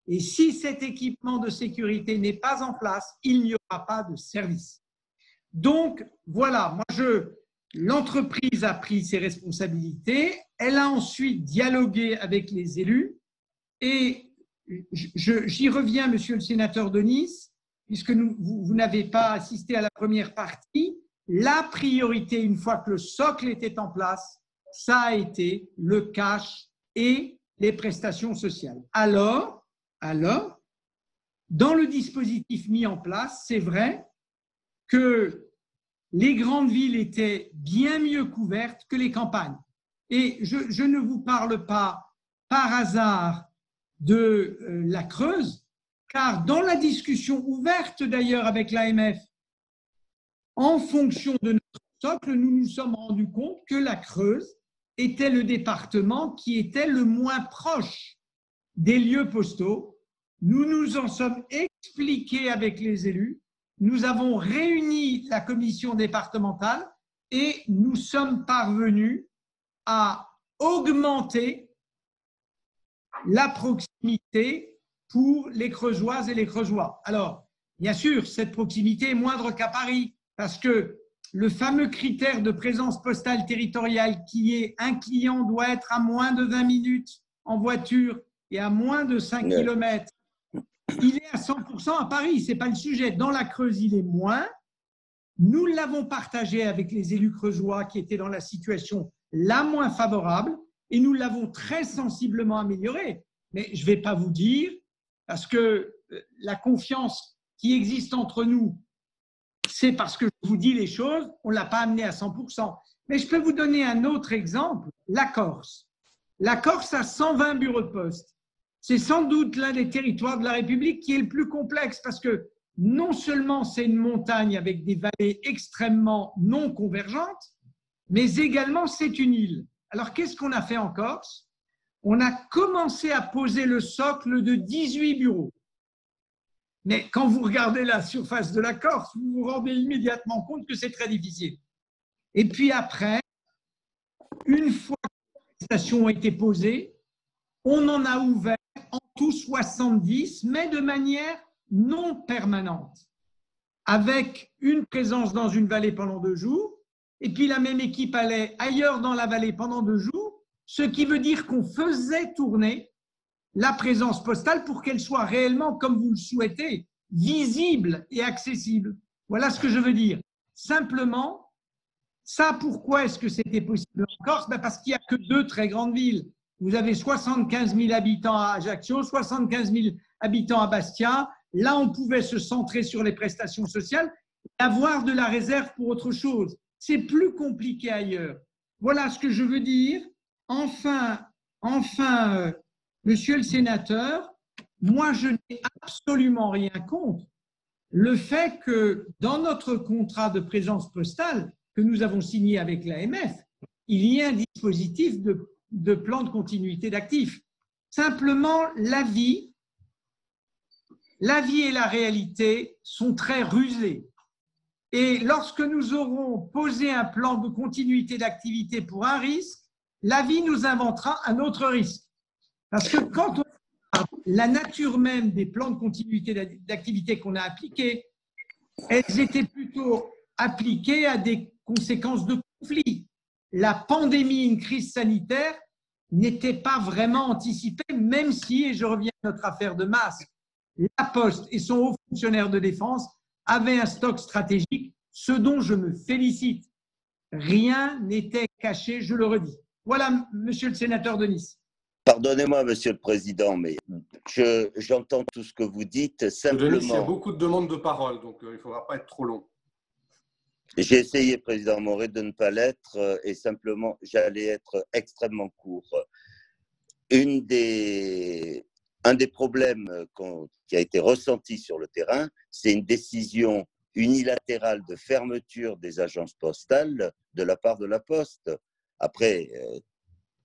Et si cet équipement de sécurité n'est pas en place, il n'y aura pas de service. Donc, voilà, l'entreprise a pris ses responsabilités, elle a ensuite dialogué avec les élus, et j'y reviens, monsieur le sénateur de Nice, puisque vous n'avez pas assisté à la première partie, la priorité, une fois que le socle était en place, ça a été le cash et les prestations sociales. Alors, dans le dispositif mis en place, c'est vrai que les grandes villes étaient bien mieux couvertes que les campagnes. Et je ne vous parle pas par hasard de la Creuse, car dans la discussion ouverte d'ailleurs avec l'AMF, en fonction de notre socle, nous nous sommes rendus compte que la Creuse était le département qui était le moins proche des lieux postaux. Nous nous en sommes expliqués avec les élus. Nous avons réuni la commission départementale et nous sommes parvenus à augmenter la proximité pour les Creusoises et les Creusois. Alors, bien sûr, cette proximité est moindre qu'à Paris, parce que le fameux critère de présence postale territoriale qui est un client doit être à moins de 20 minutes en voiture et à moins de 5 km, il est à 100% à Paris, ce n'est pas le sujet. Dans la Creuse, il est moins. Nous l'avons partagé avec les élus creusois qui étaient dans la situation la moins favorable et nous l'avons très sensiblement amélioré. Mais je ne vais pas vous dire, parce que la confiance qui existe entre nous, c'est parce que je vous dis les choses, on ne l'a pas amené à 100%. Mais je peux vous donner un autre exemple, la Corse. La Corse a 120 bureaux de poste. C'est sans doute l'un des territoires de la République qui est le plus complexe parce que non seulement c'est une montagne avec des vallées extrêmement non convergentes, mais également c'est une île. Alors qu'est-ce qu'on a fait en Corse? On a commencé à poser le socle de 18 bureaux. Mais quand vous regardez la surface de la Corse, vous vous rendez immédiatement compte que c'est très difficile. Et puis après, une fois que les stations ont été posées, on en a ouvert en tout 70, mais de manière non permanente, avec une présence dans une vallée pendant 2 jours, et puis la même équipe allait ailleurs dans la vallée pendant 2 jours, ce qui veut dire qu'on faisait tourner la présence postale pour qu'elle soit réellement, comme vous le souhaitez, visible et accessible. Voilà ce que je veux dire. Simplement, ça, pourquoi est-ce que c'était possible en Corse? Parce qu'il n'y a que 2 très grandes villes. Vous avez 75 000 habitants à Ajaccio, 75 000 habitants à Bastia. Là, on pouvait se centrer sur les prestations sociales et avoir de la réserve pour autre chose. C'est plus compliqué ailleurs. Voilà ce que je veux dire. Enfin, monsieur le sénateur, moi, je n'ai absolument rien contre le fait que dans notre contrat de présence postale que nous avons signé avec l'AMF, il y ait un dispositif de plan de continuité d'actifs. Simplement, la vie et la réalité sont très rusées. Et lorsque nous aurons posé un plan de continuité d'activité pour un risque, la vie nous inventera un autre risque. Parce que quand on la nature même des plans de continuité d'activité qu'on a appliqués, elles étaient plutôt appliquées à des conséquences de conflit. La pandémie, une crise sanitaire, n'était pas vraiment anticipée, même si, et je reviens à notre affaire de masques, la Poste et son haut fonctionnaire de défense avaient un stock stratégique, ce dont je me félicite. Rien n'était caché, je le redis. Voilà, monsieur le sénateur de Nice. Pardonnez-moi, Monsieur le Président, mais j'entends tout ce que vous dites. Simplement, il y a beaucoup de demandes de parole, donc il ne faudra pas être trop long. J'ai essayé, Président Moret, de ne pas l'être et simplement, j'allais être extrêmement court. Un des problèmes qui a été ressenti sur le terrain, c'est une décision unilatérale de fermeture des agences postales de la part de la Poste. Après,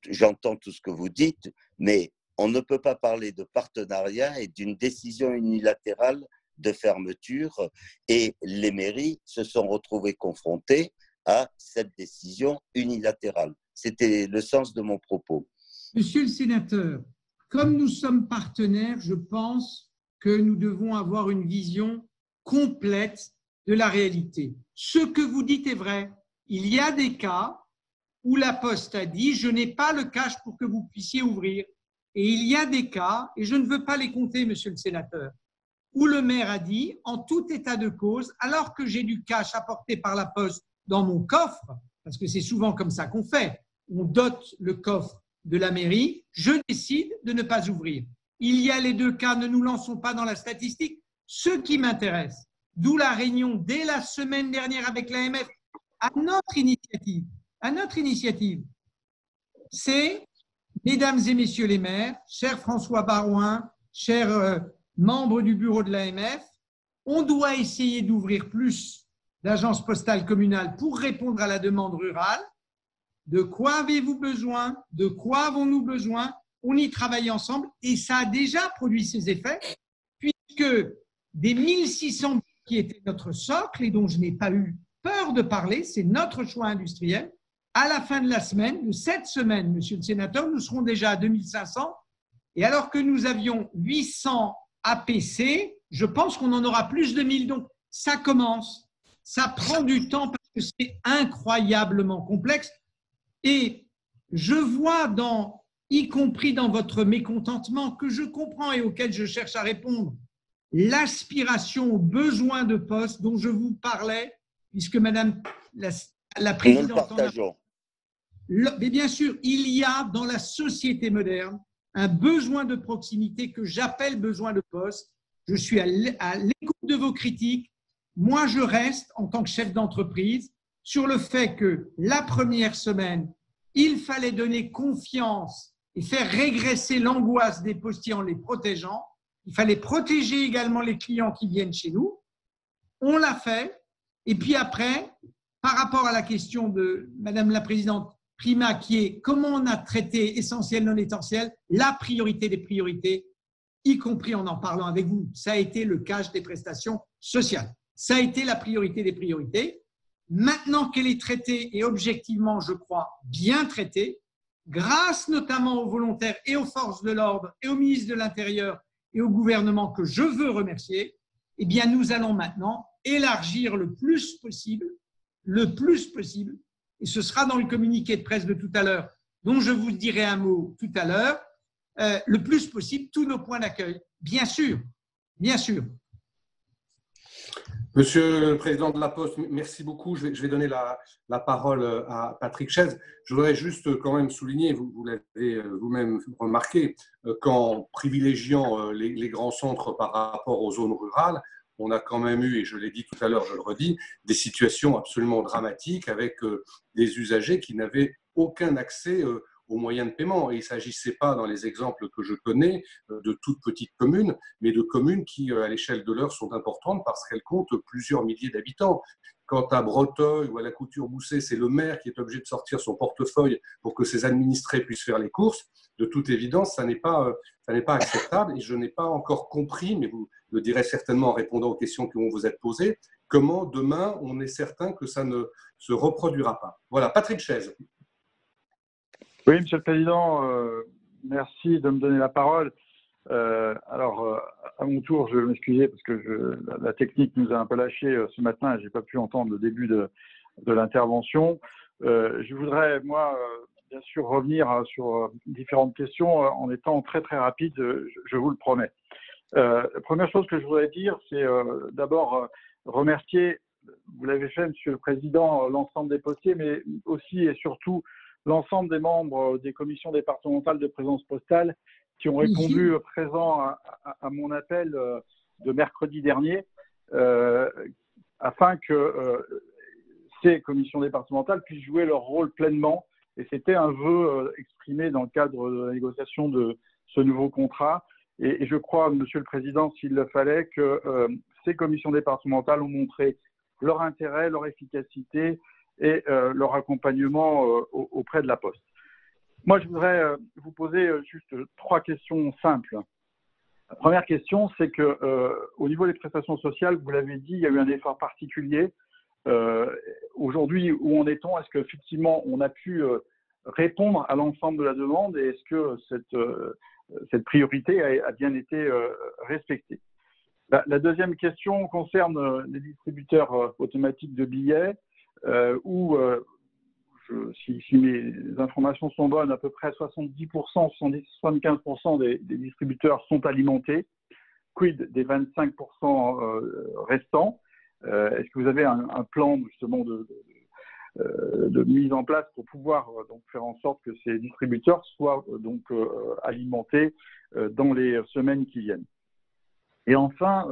j'entends tout ce que vous dites, mais on ne peut pas parler de partenariat et d'une décision unilatérale de fermeture, et les mairies se sont retrouvées confrontées à cette décision unilatérale. C'était le sens de mon propos. Monsieur le sénateur, comme nous sommes partenaires, je pense que nous devons avoir une vision complète de la réalité. Ce que vous dites est vrai. Il y a des cas où la Poste a dit « je n'ai pas le cash pour que vous puissiez ouvrir ». Et il y a des cas, et je ne veux pas les compter, monsieur le sénateur, où le maire a dit, en tout état de cause, alors que j'ai du cash apporté par la Poste dans mon coffre, parce que c'est souvent comme ça qu'on fait, on dote le coffre de la mairie, je décide de ne pas ouvrir. Il y a les deux cas, ne nous lançons pas dans la statistique. Ce qui m'intéresse, d'où la réunion dès la semaine dernière avec l'AMF, à notre initiative, c'est, mesdames et messieurs les maires, cher François Barouin, chers membres du bureau de l'AMF, on doit essayer d'ouvrir plus d'agences postales communales pour répondre à la demande rurale. De quoi avez-vous besoin? De quoi avons-nous besoin? On y travaille ensemble et ça a déjà produit ses effets, puisque des 1600 qui étaient notre socle et dont je n'ai pas eu peur de parler, c'est notre choix industriel. À la fin de la semaine, de cette semaine, monsieur le sénateur, nous serons déjà à 2500. Et alors que nous avions 800 APC, je pense qu'on en aura plus de 1000. Donc, ça commence. Ça prend du temps parce que c'est incroyablement complexe. Et je vois, y compris dans votre mécontentement, que je comprends et auquel je cherche à répondre, l'aspiration aux besoins de poste dont je vous parlais, puisque madame la présidente… Nous le partageons. Mais bien sûr, il y a dans la société moderne un besoin de proximité que j'appelle besoin de poste. Je suis à l'écoute de vos critiques. Moi, je reste, en tant que chef d'entreprise, sur le fait que la première semaine, il fallait donner confiance et faire régresser l'angoisse des postiers en les protégeant. Il fallait protéger également les clients qui viennent chez nous. On l'a fait. Et puis après, par rapport à la question de Madame la Présidente Prima, qui est comment on a traité essentiel, non essentiel, la priorité des priorités, y compris en parlant avec vous, ça a été le cash des prestations sociales. Ça a été la priorité des priorités. Maintenant qu'elle est traitée et objectivement, je crois, bien traitée, grâce notamment aux volontaires et aux forces de l'ordre et au ministre de l'Intérieur et au gouvernement que je veux remercier, eh bien, nous allons maintenant élargir le plus possible, et ce sera dans le communiqué de presse de tout à l'heure, dont je vous dirai un mot tout à l'heure, le plus possible tous nos points d'accueil. Bien sûr, bien sûr. Monsieur le Président de la Poste, merci beaucoup. Je vais donner la parole à Patrick Chaize. Je voudrais juste quand même souligner, vous l'avez vous-même remarqué, qu'en privilégiant les grands centres par rapport aux zones rurales, on a quand même eu, et je l'ai dit tout à l'heure, je le redis, des situations absolument dramatiques avec des usagers qui n'avaient aucun accès aux moyens de paiement. Et il ne s'agissait pas, dans les exemples que je connais, de toutes petites communes, mais de communes qui, à l'échelle de l'Eure, sont importantes parce qu'elles comptent plusieurs milliers d'habitants. Quant à Breteuil ou à la Couture-Boussay, c'est le maire qui est obligé de sortir son portefeuille pour que ses administrés puissent faire les courses. De toute évidence, ça n'est pas acceptable et je n'ai pas encore compris, mais vous le direz certainement en répondant aux questions qui vont vous être posées, comment demain on est certain que ça ne se reproduira pas. Voilà, Patrick Chaize. Oui, Monsieur le Président, merci de me donner la parole. À mon tour, je vais m'excuser parce que la technique nous a un peu lâché ce matin et je n'ai pas pu entendre le début de l'intervention. Je voudrais, moi, bien sûr, revenir sur différentes questions en étant très, très rapide, je vous le promets. La première chose que je voudrais dire, c'est d'abord remercier, vous l'avez fait, Monsieur le Président, l'ensemble des postiers, mais aussi et surtout l'ensemble des membres des commissions départementales de présence postale qui ont répondu présent à mon appel de mercredi dernier, afin que ces commissions départementales puissent jouer leur rôle pleinement. Et c'était un vœu exprimé dans le cadre de la négociation de ce nouveau contrat. Et je crois, Monsieur le Président, s'il le fallait, que ces commissions départementales ont montré leur intérêt, leur efficacité et leur accompagnement auprès de la Poste. Moi, je voudrais vous poser juste 3 questions simples. La première question, c'est que au niveau des prestations sociales, vous l'avez dit, il y a eu un effort particulier. Aujourd'hui, où en est-on? Est-ce qu'effectivement, on a pu répondre à l'ensemble de la demande et est-ce que cette priorité a bien été respectée? La deuxième question concerne les distributeurs automatiques de billets où, si mes informations sont bonnes, à peu près 70%, 75% des distributeurs sont alimentés. Quid des 25% restants? Est-ce que vous avez un plan justement de mise en place pour pouvoir donc faire en sorte que ces distributeurs soient donc alimentés dans les semaines qui viennent? Et enfin,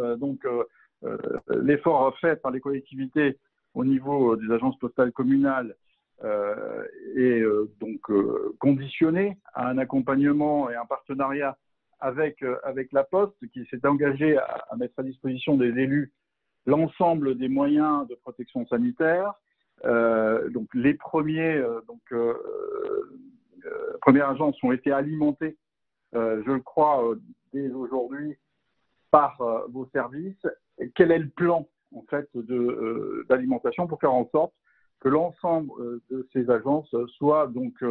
l'effort fait par les collectivités au niveau des agences postales communales est donc conditionné à un accompagnement et un partenariat avec la Poste qui s'est engagé à mettre à disposition des élus l'ensemble des moyens de protection sanitaire. Donc les premières agences ont été alimentées, je le crois, dès aujourd'hui par vos services. Et quel est le plan en fait d'alimentation pour faire en sorte que l'ensemble de ces agences soient donc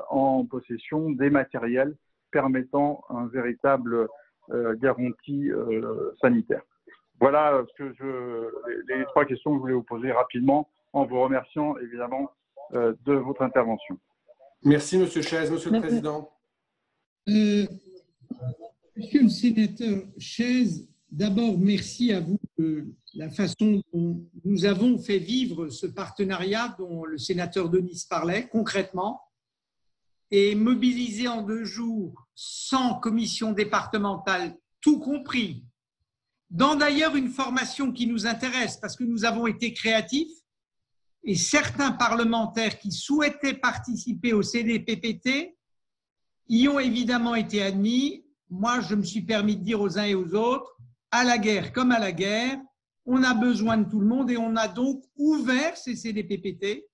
en possession des matériels permettant un véritable garantie sanitaire? Voilà les 3 questions que je voulais vous poser rapidement en vous remerciant évidemment de votre intervention. Merci Monsieur Chaise. Monsieur le Président. Monsieur le sénateur Chaise, d'abord merci à vous de la façon dont nous avons fait vivre ce partenariat dont le sénateur Denis parlait concrètement et mobilisé en 2 jours 100 commissions départementales, tout compris, dans d'ailleurs une formation qui nous intéresse parce que nous avons été créatifs et certains parlementaires qui souhaitaient participer au CDPPT y ont évidemment été admis. Moi, je me suis permis de dire aux uns et aux autres, à la guerre comme à la guerre, on a besoin de tout le monde et on a donc ouvert ces CDPPT,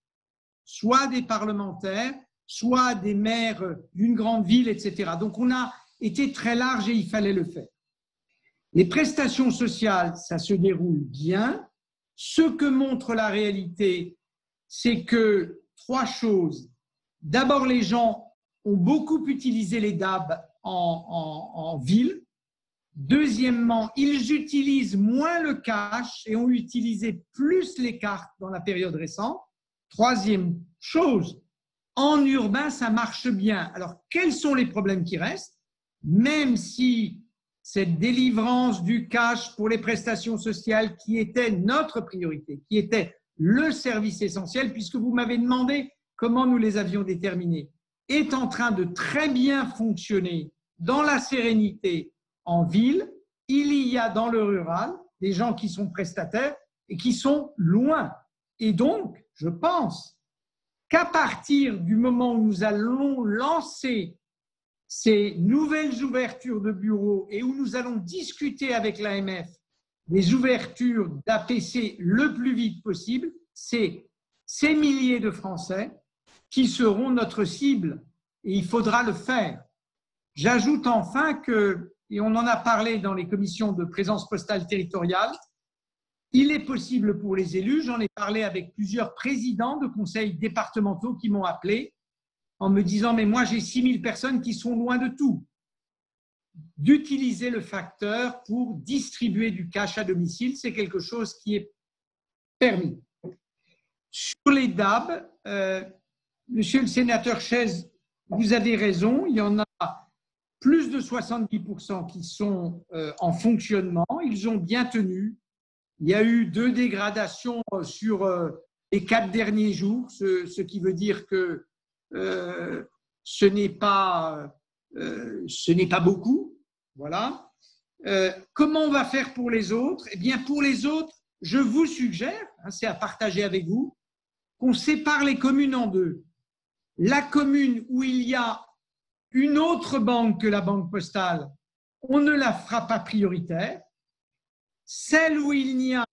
soit des parlementaires, soit des maires d'une grande ville, etc. Donc, on a été très large et il fallait le faire. Les prestations sociales, ça se déroule bien. Ce que montre la réalité, c'est que 3 choses. D'abord, les gens ont beaucoup utilisé les DAB en ville. Deuxièmement, ils utilisent moins le cash et ont utilisé plus les cartes dans la période récente. Troisième chose, en urbain, ça marche bien. Alors, quels sont les problèmes qui restent? Même si cette délivrance du cash pour les prestations sociales qui était notre priorité, qui était le service essentiel, puisque vous m'avez demandé comment nous les avions déterminés, est en train de très bien fonctionner dans la sérénité en ville. Il y a dans le rural des gens qui sont prestataires et qui sont loin. Et donc, je pense qu'à partir du moment où nous allons lancer ces nouvelles ouvertures de bureaux et où nous allons discuter avec l'AMF des ouvertures d'APC le plus vite possible, c'est ces milliers de Français qui seront notre cible et il faudra le faire. J'ajoute enfin que, et on en a parlé dans les commissions de présence postale territoriale, il est possible pour les élus, j'en ai parlé avec plusieurs présidents de conseils départementaux qui m'ont appelé en me disant « mais moi j'ai 6000 personnes qui sont loin de tout ». d'utiliser le facteur pour distribuer du cash à domicile. C'est quelque chose qui est permis. Sur les DAB, monsieur le sénateur Chaise, vous avez raison, il y en a plus de 70% qui sont en fonctionnement, ils ont bien tenu. Il y a eu 2 dégradations sur les 4 derniers jours, ce qui veut dire que ce n'est pas beaucoup. Voilà. Comment on va faire pour les autres? Eh bien, pour les autres, je vous suggère, c'est à partager avec vous, qu'on sépare les communes en 2. La commune où il y a une autre banque que la banque postale, on ne la fera pas prioritaire. Celle où il n'y a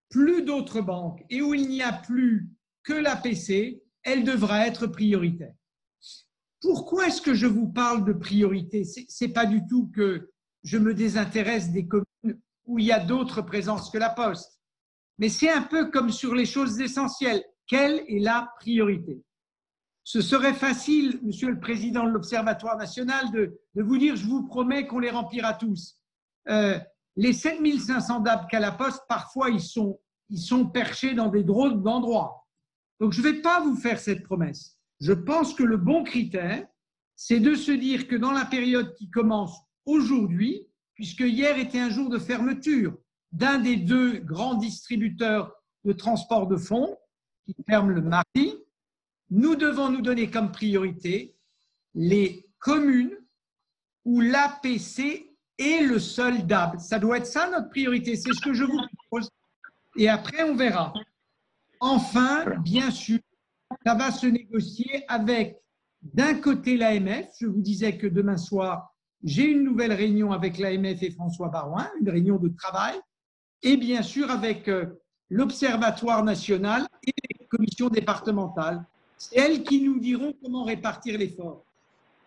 plus d'autres banques et où il n'y a plus que l'APC, elle devra être prioritaire. Pourquoi est-ce que je vous parle de priorité? Ce n'est pas du tout que je me désintéresse des communes où il y a d'autres présences que la Poste. Mais c'est un peu comme sur les choses essentielles. Quelle est la priorité? Ce serait facile, Monsieur le Président de l'Observatoire national, de vous dire « je vous promets qu'on les remplira tous ». Les 7500 DAB qu'à la Poste, parfois, ils sont perchés dans des drôles d'endroits. Donc, je ne vais pas vous faire cette promesse. Je pense que le bon critère, c'est de se dire que dans la période qui commence aujourd'hui, puisque hier était un jour de fermeture d'un des 2 grands distributeurs de transport de fonds, qui ferme le mardi, nous devons nous donner comme priorité les communes où l'APC est le seul DAB. Ça doit être ça notre priorité, c'est ce que je vous propose. Et après, on verra. Enfin, bien sûr, ça va se négocier avec, d'un côté, l'AMF. Je vous disais que demain soir, j'ai une nouvelle réunion avec l'AMF et François Baroin, une réunion de travail, et bien sûr avec l'Observatoire national et les commissions départementales. C'est elles qui nous diront comment répartir l'effort.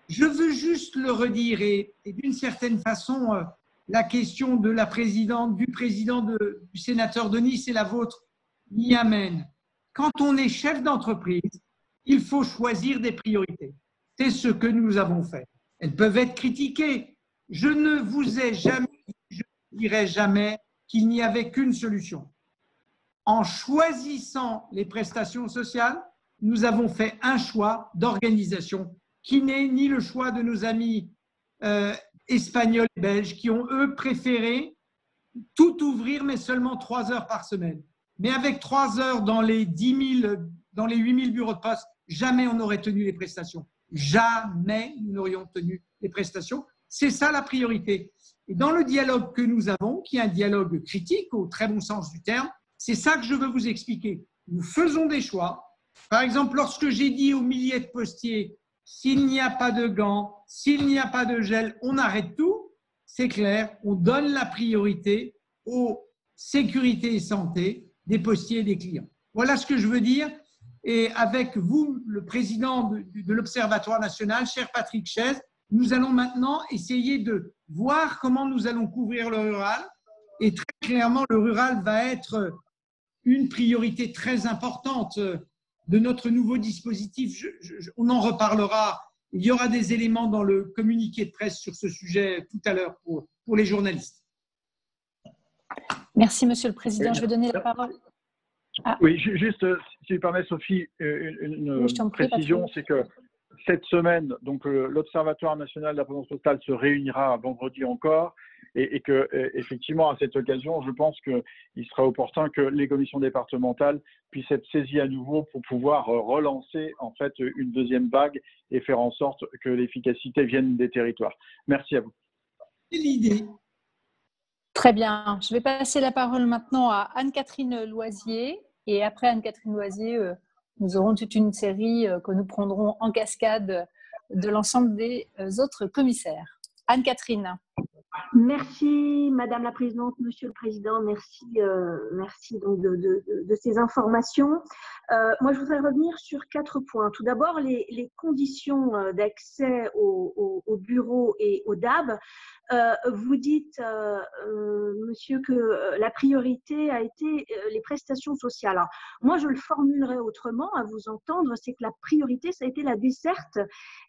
Je veux juste le redire et d'une certaine façon, la question de la présidente, du président, du sénateur de Nice et la vôtre m'y amène. Quand on est chef d'entreprise, il faut choisir des priorités. C'est ce que nous avons fait. Elles peuvent être critiquées. Je ne vous ai jamais dit, je ne dirai jamais qu'il n'y avait qu'une solution. En choisissant les prestations sociales, nous avons fait un choix d'organisation qui n'est ni le choix de nos amis espagnols et belges qui ont, eux, préféré tout ouvrir, mais seulement 3 heures par semaine. Mais avec 3 heures dans les 10 000, dans les 8 000 bureaux de poste, jamais on n'aurait tenu les prestations. Jamais nous n'aurions tenu les prestations. C'est ça la priorité. Et dans le dialogue que nous avons, qui est un dialogue critique au très bon sens du terme, c'est ça que je veux vous expliquer. Nous faisons des choix. Par exemple, lorsque j'ai dit aux milliers de postiers, s'il n'y a pas de gants, s'il n'y a pas de gel, on arrête tout, c'est clair, on donne la priorité aux sécurité et santé des postiers et des clients. Voilà ce que je veux dire. Et avec vous, le président de l'Observatoire national, cher Patrick Chaise, nous allons maintenant essayer de voir comment nous allons couvrir le rural. Et très clairement, le rural va être une priorité très importante de notre nouveau dispositif. On en reparlera. Il y aura des éléments dans le communiqué de presse sur ce sujet tout à l'heure pour les journalistes. Merci, Monsieur le Président. Je vais donner la parole. Oui, juste, si tu permets, Sophie, une précision, c'est que cette semaine, donc l'Observatoire national de la présence postale se réunira vendredi encore et que effectivement à cette occasion, je pense qu'il sera opportun que les commissions départementales puissent être saisies à nouveau pour pouvoir relancer en fait une deuxième vague et faire en sorte que l'efficacité vienne des territoires. Merci à vous. C'est l'idée. Très bien. Je vais passer la parole maintenant à Anne-Catherine Loisier. Et après Anne-Catherine Loisier, nous aurons toute une série que nous prendrons en cascade de l'ensemble des autres commissaires. Anne-Catherine. Merci Madame la Présidente, Monsieur le Président, merci donc de ces informations. Moi, je voudrais revenir sur 4 points. Tout d'abord, les conditions d'accès au bureau et au DAB. vous dites, monsieur, que la priorité a été les prestations sociales. Alors, moi, je le formulerai autrement à vous entendre, c'est que la priorité, ça a été la desserte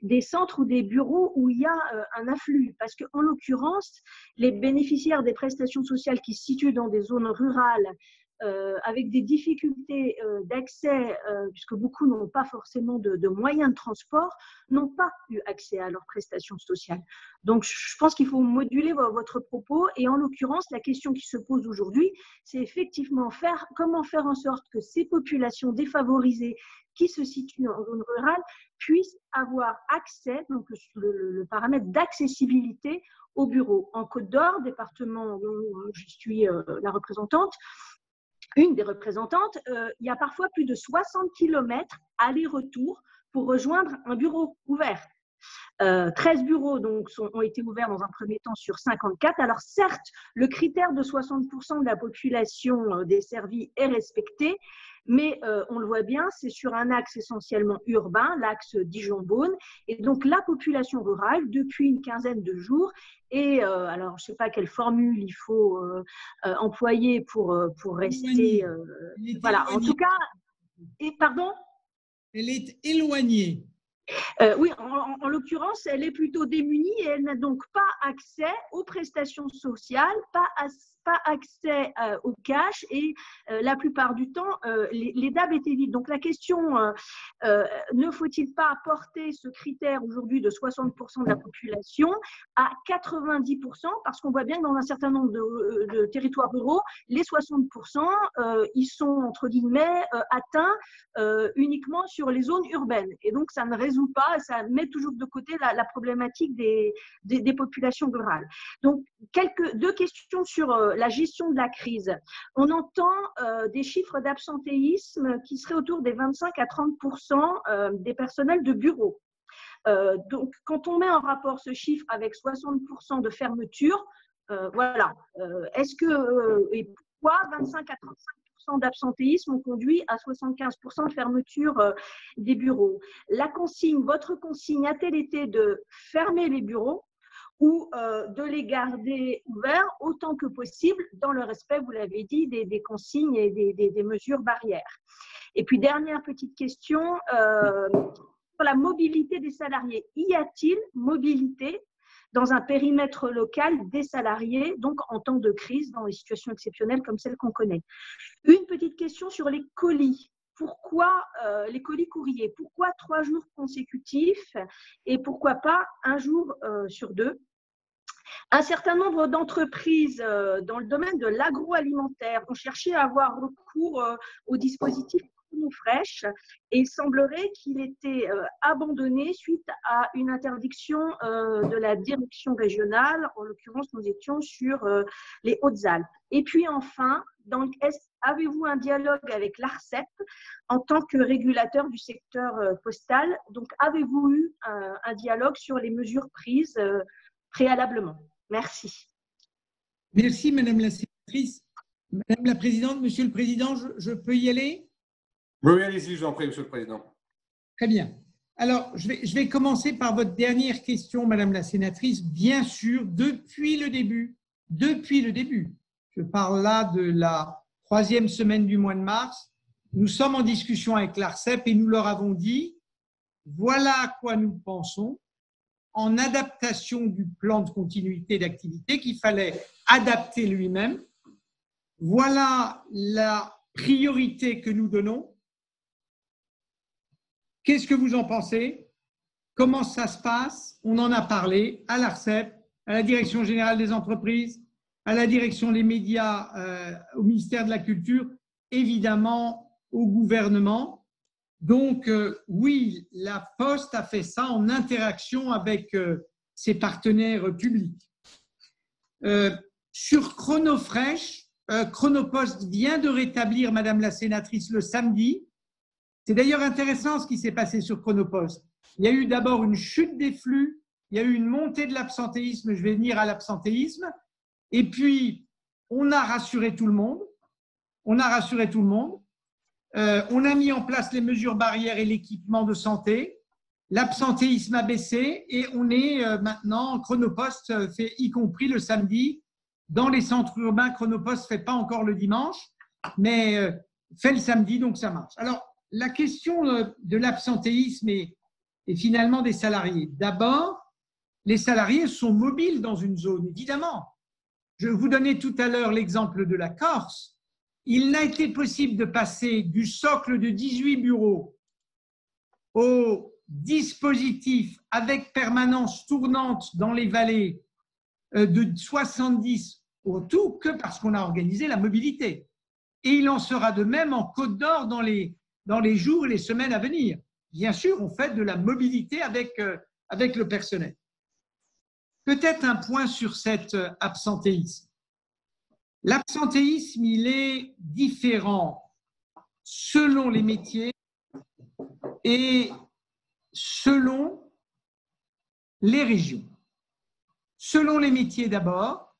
des centres ou des bureaux où il y a un afflux. Parce qu'en l'occurrence, les bénéficiaires des prestations sociales qui se situent dans des zones rurales, avec des difficultés d'accès, puisque beaucoup n'ont pas forcément de moyens de transport, n'ont pas eu accès à leurs prestations sociales. Donc, je pense qu'il faut moduler votre propos. Et en l'occurrence, la question qui se pose aujourd'hui, c'est effectivement comment faire en sorte que ces populations défavorisées qui se situent en zone rurale puissent avoir accès, donc le paramètre d'accessibilité au bureau. En Côte d'Or, département dont je suis la représentante, une des représentantes, il y a parfois plus de 60 km aller-retour pour rejoindre un bureau ouvert. 13 bureaux donc, ont été ouverts dans un premier temps sur 54. Alors certes, le critère de 60% de la population desservie est respecté, mais on le voit bien, c'est sur un axe essentiellement urbain, l'axe Dijon-Beaune. Et donc la population rurale, depuis une quinzaine de jours, et alors je ne sais pas quelle formule il faut employer pour rester… voilà, en tout cas… Et pardon ? Elle est éloignée. Oui, en l'occurrence, elle est plutôt démunie et elle n'a donc pas accès aux prestations sociales, pas accès au cash et la plupart du temps, les DAB étaient vides. Donc la question, ne faut-il pas porter ce critère aujourd'hui de 60% de la population à 90% parce qu'on voit bien que dans un certain nombre de territoires ruraux, les 60%, ils sont entre guillemets atteints uniquement sur les zones urbaines. Et donc ça ne résout pas, ça met toujours de côté la problématique des populations rurales. Donc, deux questions sur la gestion de la crise. On entend des chiffres d'absentéisme qui seraient autour des 25 à 30% des personnels de bureau. Donc, quand on met en rapport ce chiffre avec 60% de fermeture, voilà. Est-ce que, et pourquoi 25 à 35% d'absentéisme ont conduit à 75% de fermeture des bureaux? Votre consigne a-t-elle été de fermer les bureaux ou de les garder ouverts autant que possible dans le respect, vous l'avez dit, des consignes et des mesures barrières? Et puis, dernière petite question, sur la mobilité des salariés. Y a-t-il mobilité dans un périmètre local des salariés, donc en temps de crise, dans des situations exceptionnelles comme celles qu'on connaît? Une petite question sur les colis. Pourquoi les colis courriers? Pourquoi 3 jours consécutifs et pourquoi pas un jour sur 2? Un certain nombre d'entreprises dans le domaine de l'agroalimentaire ont cherché à avoir recours au dispositif Chronofresh et il semblerait qu'il était abandonné suite à une interdiction de la direction régionale. En l'occurrence, nous étions sur les Hautes-Alpes. Et puis enfin, avez-vous un dialogue avec l'ARCEP en tant que régulateur du secteur postal? Donc, avez-vous eu un dialogue sur les mesures prises préalablement? Merci. Merci, Madame la sénatrice. Madame la Présidente, Monsieur le Président, je peux y aller? Oui, allez-y, je vous en prie, Monsieur le Président. Très bien. Alors, je vais commencer par votre dernière question, Madame la sénatrice. Bien sûr, depuis le début, je parle là de la 3e semaine du mois de mars, nous sommes en discussion avec l'ARCEP et nous leur avons dit, voilà à quoi nous pensons, en adaptation du plan de continuité d'activité qu'il fallait adapter lui-même. Voilà la priorité que nous donnons. Qu'est-ce que vous en pensez? Comment ça se passe? On en a parlé à l'ARCEP, à la Direction générale des entreprises, à la Direction des médias, au ministère de la Culture, évidemment au gouvernement. Donc, oui, la Poste a fait ça en interaction avec ses partenaires publics. Sur Chronofresh, Chronopost vient de rétablir, Madame la sénatrice, le samedi. C'est d'ailleurs intéressant ce qui s'est passé sur Chronopost. Il y a eu d'abord une chute des flux, il y a eu une montée de l'absentéisme, je vais venir à l'absentéisme, et puis on a rassuré tout le monde. On a mis en place les mesures barrières et l'équipement de santé. l'absentéisme a baissé et on est maintenant, Chronopost fait y compris le samedi. Dans les centres urbains, Chronopost ne fait pas encore le dimanche, mais fait le samedi, donc ça marche. Alors, la question de l'absentéisme et finalement des salariés. D'abord, les salariés sont mobiles dans une zone, évidemment. Je vous donnais tout à l'heure l'exemple de la Corse. Il n'a été possible de passer du socle de 18 bureaux au dispositif avec permanence tournante dans les vallées de 70 au tout que parce qu'on a organisé la mobilité. Et il en sera de même en Côte d'Or dans les jours et les semaines à venir. Bien sûr, on fait de la mobilité avec le personnel. Peut-être un point sur cet absentéisme. L'absentéisme, il est différent selon les métiers et selon les régions. Selon les métiers d'abord,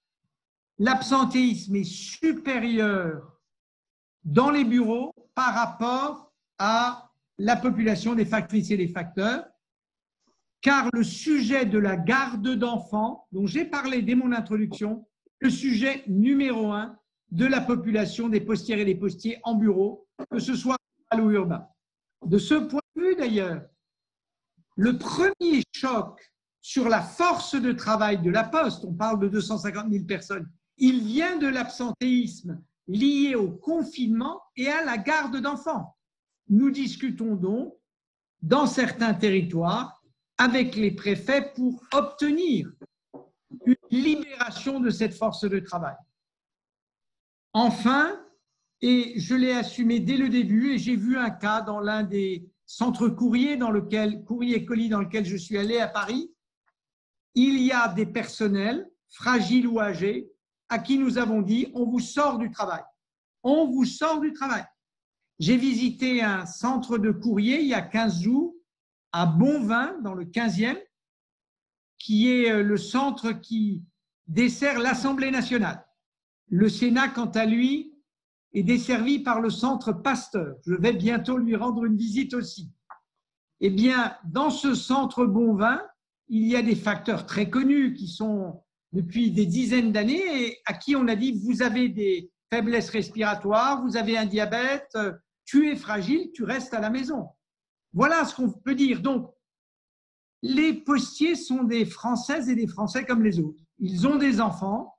l'absentéisme est supérieur dans les bureaux par rapport à la population des factrices et des facteurs, car le sujet de la garde d'enfants, dont j'ai parlé dès mon introduction, le sujet numéro 1 de la population des postières et des postiers en bureau, que ce soit rural ou urbain. De ce point de vue d'ailleurs, le premier choc sur la force de travail de la Poste, on parle de 250 000 personnes, il vient de l'absentéisme lié au confinement et à la garde d'enfants. Nous discutons donc dans certains territoires avec les préfets pour obtenir une libération de cette force de travail. Enfin, et je l'ai assumé dès le début, et j'ai vu un cas dans l'un des centres courrier et colis dans lequel je suis allé à Paris, il y a des personnels fragiles ou âgés à qui nous avons dit on vous sort du travail. On vous sort du travail. J'ai visité un centre de courrier il y a 15 jours à Bonvin, dans le 15e, qui est le centre qui dessert l'Assemblée nationale. Le Sénat, quant à lui, est desservi par le centre Pasteur. Je vais bientôt lui rendre une visite aussi. Eh bien, dans ce centre Bonvin, il y a des facteurs très connus qui sont depuis des dizaines d'années et à qui on a dit vous avez des faiblesses respiratoires, vous avez un diabète, tu es fragile, tu restes à la maison. Voilà ce qu'on peut dire. Donc, les postiers sont des Françaises et des Français comme les autres. Ils ont des enfants.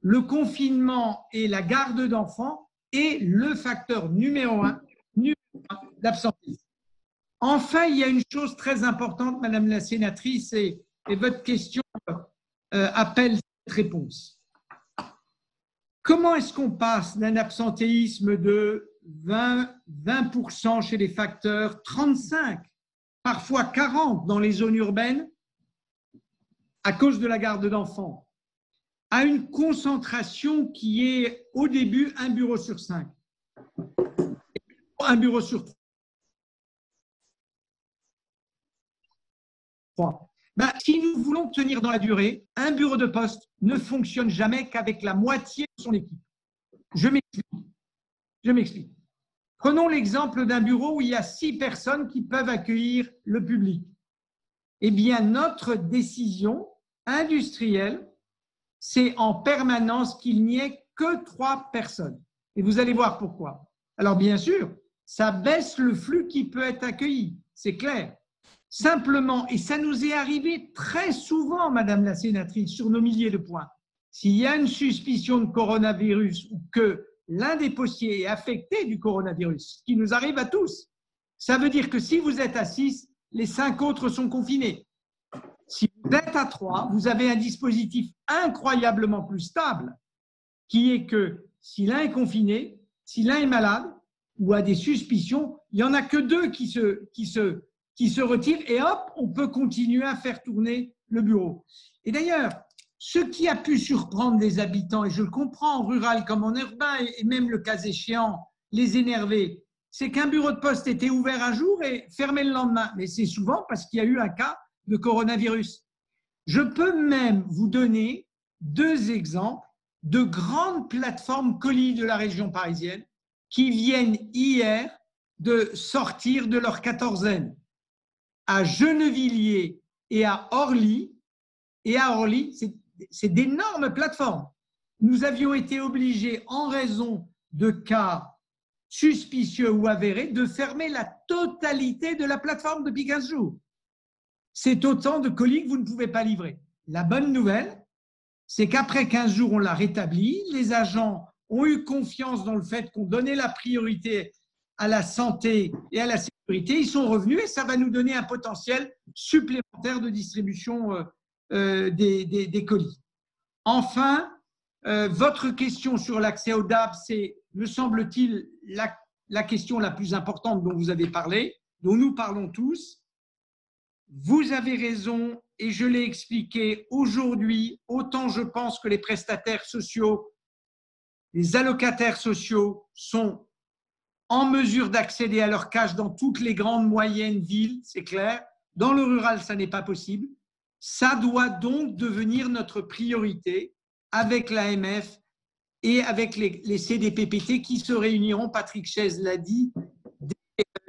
Le confinement et la garde d'enfants est le facteur numéro un d'absentéisme. Enfin, il y a une chose très importante, Madame la sénatrice, et votre question appelle cette réponse. Comment est-ce qu'on passe d'un absentéisme de 20% chez les facteurs, 35%, parfois 40% dans les zones urbaines, à cause de la garde d'enfants, à une concentration qui est au début 1 bureau sur 5, 1 bureau sur 3. Si nous voulons tenir dans la durée, un bureau de poste ne fonctionne jamais qu'avec la moitié de son équipe. Je m'explique. Prenons l'exemple d'un bureau où il y a 6 personnes qui peuvent accueillir le public. Eh bien, notre décision industrielle, c'est en permanence qu'il n'y ait que 3 personnes. Et vous allez voir pourquoi. Alors, bien sûr, ça baisse le flux qui peut être accueilli, c'est clair. Simplement, et ça nous est arrivé très souvent, Madame la sénatrice, sur nos milliers de points, s'il y a une suspicion de coronavirus ou que l'un des postiers est affecté du coronavirus, ce qui nous arrive à tous, ça veut dire que si vous êtes à 6, les 5 autres sont confinés. Si vous êtes à 3, vous avez un dispositif incroyablement plus stable, qui est que si l'un est confiné, si l'un est malade ou a des suspicions, il n'y en a que 2 qui se retirent et hop, on peut continuer à faire tourner le bureau. Et d'ailleurs, ce qui a pu surprendre des habitants, et je le comprends en rural comme en urbain, et même le cas échéant, les énerver, c'est qu'un bureau de poste était ouvert un jour et fermé le lendemain. Mais c'est souvent parce qu'il y a eu un cas de coronavirus. Je peux même vous donner 2 exemples de grandes plateformes colis de la région parisienne qui viennent hier de sortir de leur quatorzaine. à Gennevilliers et à Orly. Et à Orly, c'est d'énormes plateformes. Nous avions été obligés, en raison de cas suspicieux ou avérés, de fermer la totalité de la plateforme depuis 15 jours. C'est autant de colis que vous ne pouvez pas livrer. La bonne nouvelle, c'est qu'après 15 jours, on l'a rétabli. Les agents ont eu confiance dans le fait qu'on donnait la priorité à la santé et à la sécurité. Ils sont revenus et ça va nous donner un potentiel supplémentaire de distribution des colis. Enfin, votre question sur l'accès au DAB, c'est, me semble-t-il, la question la plus importante dont vous avez parlé, dont nous parlons tous. Vous avez raison et je l'ai expliqué aujourd'hui, autant je pense que les prestataires sociaux, les allocataires sociaux sont en mesure d'accéder à leur cash dans toutes les grandes moyennes villes, c'est clair. Dans le rural, ça n'est pas possible. Ça doit donc devenir notre priorité avec l'AMF et avec les CDPPT qui se réuniront, Patrick Chaise l'a dit,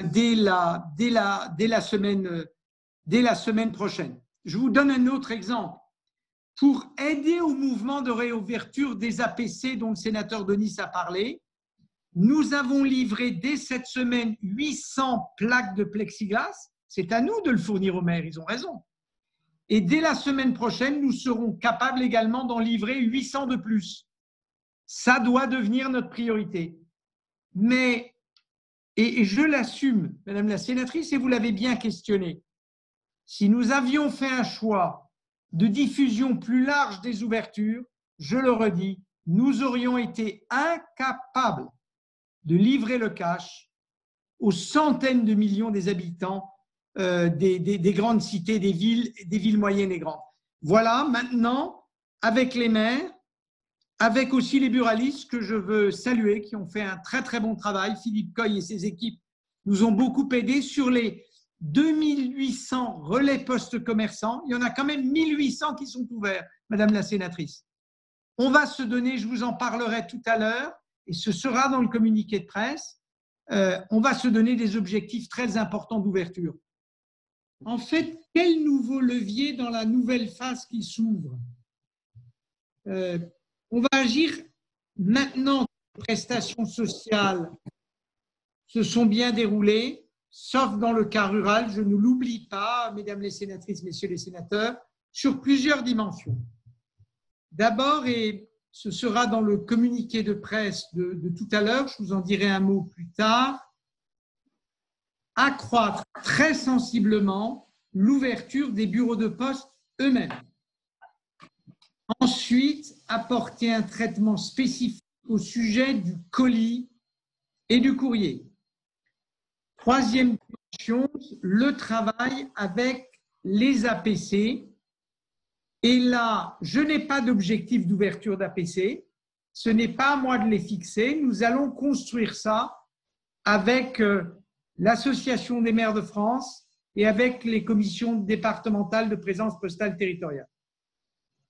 dès la semaine prochaine. Je vous donne un autre exemple. Pour aider au mouvement de réouverture des APC dont le sénateur Denis a parlé, nous avons livré dès cette semaine 800 plaques de plexiglas. C'est à nous de le fournir aux maires, ils ont raison. Et dès la semaine prochaine, nous serons capables également d'en livrer 800 de plus. Ça doit devenir notre priorité. Mais, et je l'assume, Madame la sénatrice, et vous l'avez bien questionné, si nous avions fait un choix de diffusion plus large des ouvertures, je le redis, nous aurions été incapables de livrer le cash aux centaines de millions des habitants des grandes cités, des villes moyennes et grandes. Voilà, maintenant, avec les maires, avec aussi les buralistes que je veux saluer, qui ont fait un très très bon travail. Philippe Coy et ses équipes nous ont beaucoup aidés sur les 2800 relais postes commerçants. Il y en a quand même 1800 qui sont ouverts, Madame la sénatrice. On va se donner, je vous en parlerai tout à l'heure, et ce sera dans le communiqué de presse, on va se donner des objectifs très importants d'ouverture. En fait, quel nouveau levier dans la nouvelle phase qui s'ouvre? On va agir maintenant. Les prestations sociales se sont bien déroulées, sauf dans le cas rural, je ne l'oublie pas, mesdames les sénatrices, messieurs les sénateurs, sur plusieurs dimensions. D'abord, et ce sera dans le communiqué de presse de tout à l'heure, je vous en dirai un mot plus tard, accroître très sensiblement l'ouverture des bureaux de poste eux-mêmes. Ensuite, apporter un traitement spécifique au sujet du colis et du courrier. Troisième dimension, le travail avec les APC. Et là, je n'ai pas d'objectif d'ouverture d'APC. Ce n'est pas à moi de les fixer. Nous allons construire ça avec l'Association des maires de France et avec les commissions départementales de présence postale territoriale.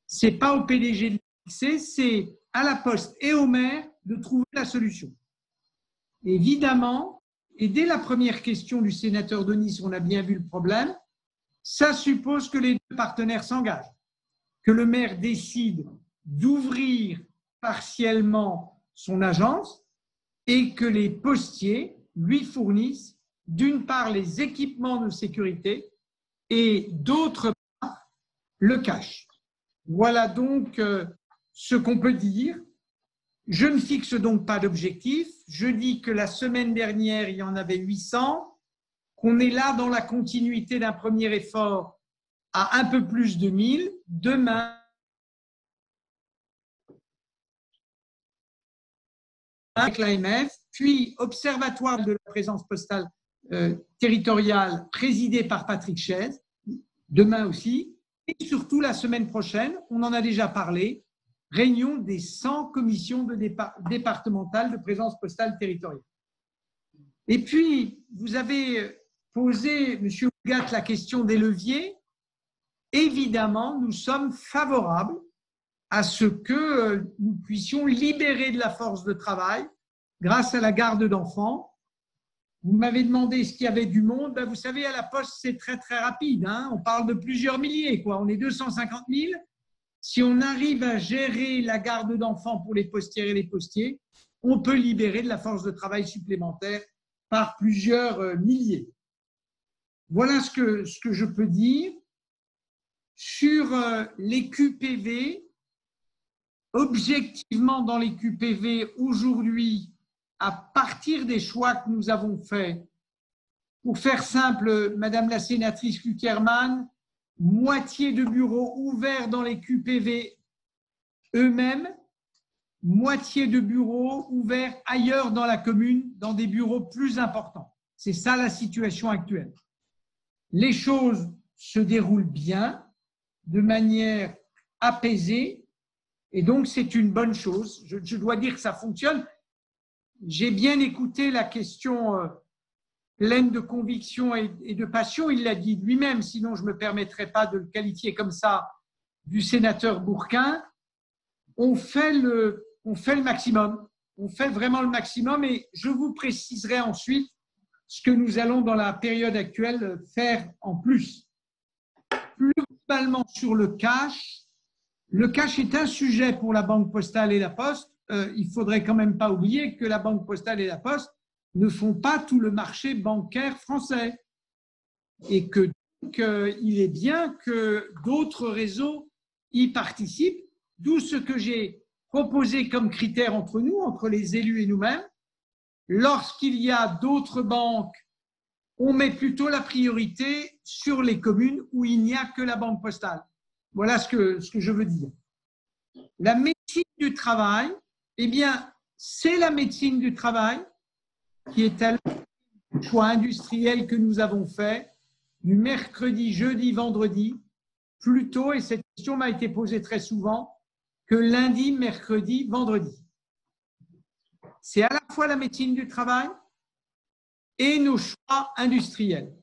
Ce n'est pas au PDG de les fixer, c'est à la Poste et aux maires de trouver la solution. Évidemment, et dès la première question du sénateur Denis, on a bien vu le problème, ça suppose que les deux partenaires s'engagent, que le maire décide d'ouvrir partiellement son agence et que les postiers lui fournissent d'une part les équipements de sécurité et d'autre part le cash. Voilà donc ce qu'on peut dire. Je ne fixe donc pas d'objectif. Je dis que la semaine dernière, il y en avait 800, qu'on est là dans la continuité d'un premier effort à un peu plus de 1000. Demain, avec l'AMF, puis Observatoire de la présence postale territoriale présidé par Patrick Chaise, demain aussi, et surtout la semaine prochaine, on en a déjà parlé, réunion des 100 commissions départementales de présence postale territoriale. Et puis, vous avez posé, M. Ougat, la question des leviers. Évidemment, nous sommes favorables à ce que nous puissions libérer de la force de travail grâce à la garde d'enfants. Vous m'avez demandé ce qu'il y avait du monde. Ben, vous savez, à la Poste, c'est très, très rapide. Hein. On parle de plusieurs milliers, quoi. On est 250 000. Si on arrive à gérer la garde d'enfants pour les postières et les postiers, on peut libérer de la force de travail supplémentaire par plusieurs milliers. Voilà ce que je peux dire. Sur les QPV, objectivement, dans les QPV, aujourd'hui, à partir des choix que nous avons faits, pour faire simple, Madame la sénatrice Cukierman, moitié de bureaux ouverts dans les QPV eux-mêmes, moitié de bureaux ouverts ailleurs dans la commune, dans des bureaux plus importants. C'est ça la situation actuelle. Les choses se déroulent bien, de manière apaisée, et donc c'est une bonne chose. Je dois dire que ça fonctionne. J'ai bien écouté la question pleine de conviction et de passion. Il l'a dit lui-même, sinon je ne me permettrai pas de le qualifier comme ça, du sénateur Bourquin. On fait le maximum. On fait vraiment le maximum et je vous préciserai ensuite ce que nous allons dans la période actuelle faire en plus. Plus globalement sur le cash est un sujet pour la Banque postale et la Poste. Il ne faudrait quand même pas oublier que la Banque postale et la Poste ne font pas tout le marché bancaire français et que donc, il est bien que d'autres réseaux y participent, d'où ce que j'ai proposé comme critère entre nous, entre les élus et nous-mêmes. Lorsqu'il y a d'autres banques, on met plutôt la priorité sur les communes où il n'y a que la Banque postale. Voilà ce que je veux dire. La médecine du travail, eh bien, c'est la médecine du travail qui est un choix industriel que nous avons fait du mercredi, jeudi, vendredi, plutôt, et cette question m'a été posée très souvent, que lundi, mercredi, vendredi. C'est à la fois la médecine du travail et nos choix industriels.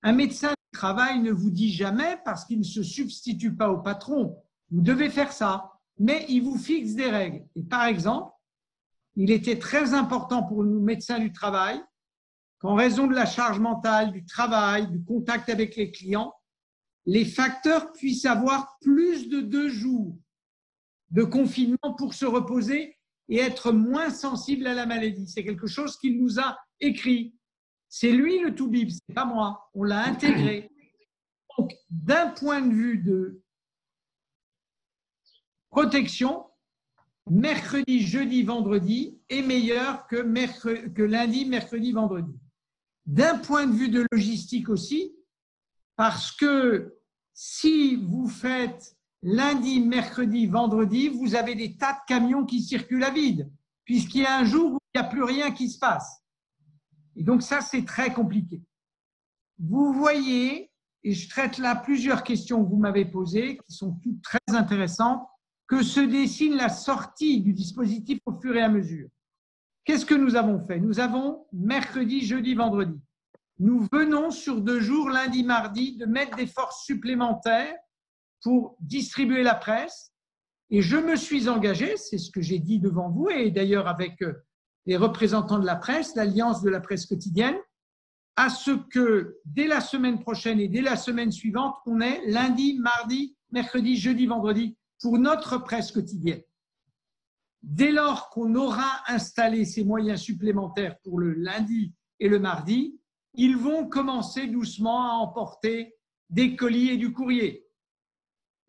Un médecin du travail ne vous dit jamais, parce qu'il ne se substitue pas au patron, vous devez faire ça, mais il vous fixe des règles. Et par exemple, il était très important pour nous, médecins du travail, qu'en raison de la charge mentale, du travail, du contact avec les clients, les facteurs puissent avoir plus de 2 jours de confinement pour se reposer et être moins sensibles à la maladie. C'est quelque chose qu'il nous a écrit. C'est lui le toubib, ce n'est pas moi. On l'a intégré. Donc, d'un point de vue de protection, mercredi, jeudi, vendredi est meilleur que lundi, mercredi, vendredi. D'un point de vue de logistique aussi, parce que si vous faites lundi, mercredi, vendredi, vous avez des tas de camions qui circulent à vide, puisqu'il y a un jour où il n'y a plus rien qui se passe. Et donc ça, c'est très compliqué. Vous voyez, et je traite là plusieurs questions que vous m'avez posées, qui sont toutes très intéressantes, que se dessine la sortie du dispositif au fur et à mesure. Qu'est-ce que nous avons fait? Nous avons mercredi, jeudi, vendredi. Nous venons sur 2 jours, lundi, mardi, de mettre des forces supplémentaires pour distribuer la presse. Et je me suis engagé, c'est ce que j'ai dit devant vous, et d'ailleurs avec les représentants de la presse, l'Alliance de la presse quotidienne, à ce que dès la semaine prochaine et dès la semaine suivante, on ait lundi, mardi, mercredi, jeudi, vendredi pour notre presse quotidienne. Dès lors qu'on aura installé ces moyens supplémentaires pour le lundi et le mardi, ils vont commencer doucement à emporter des colis et du courrier.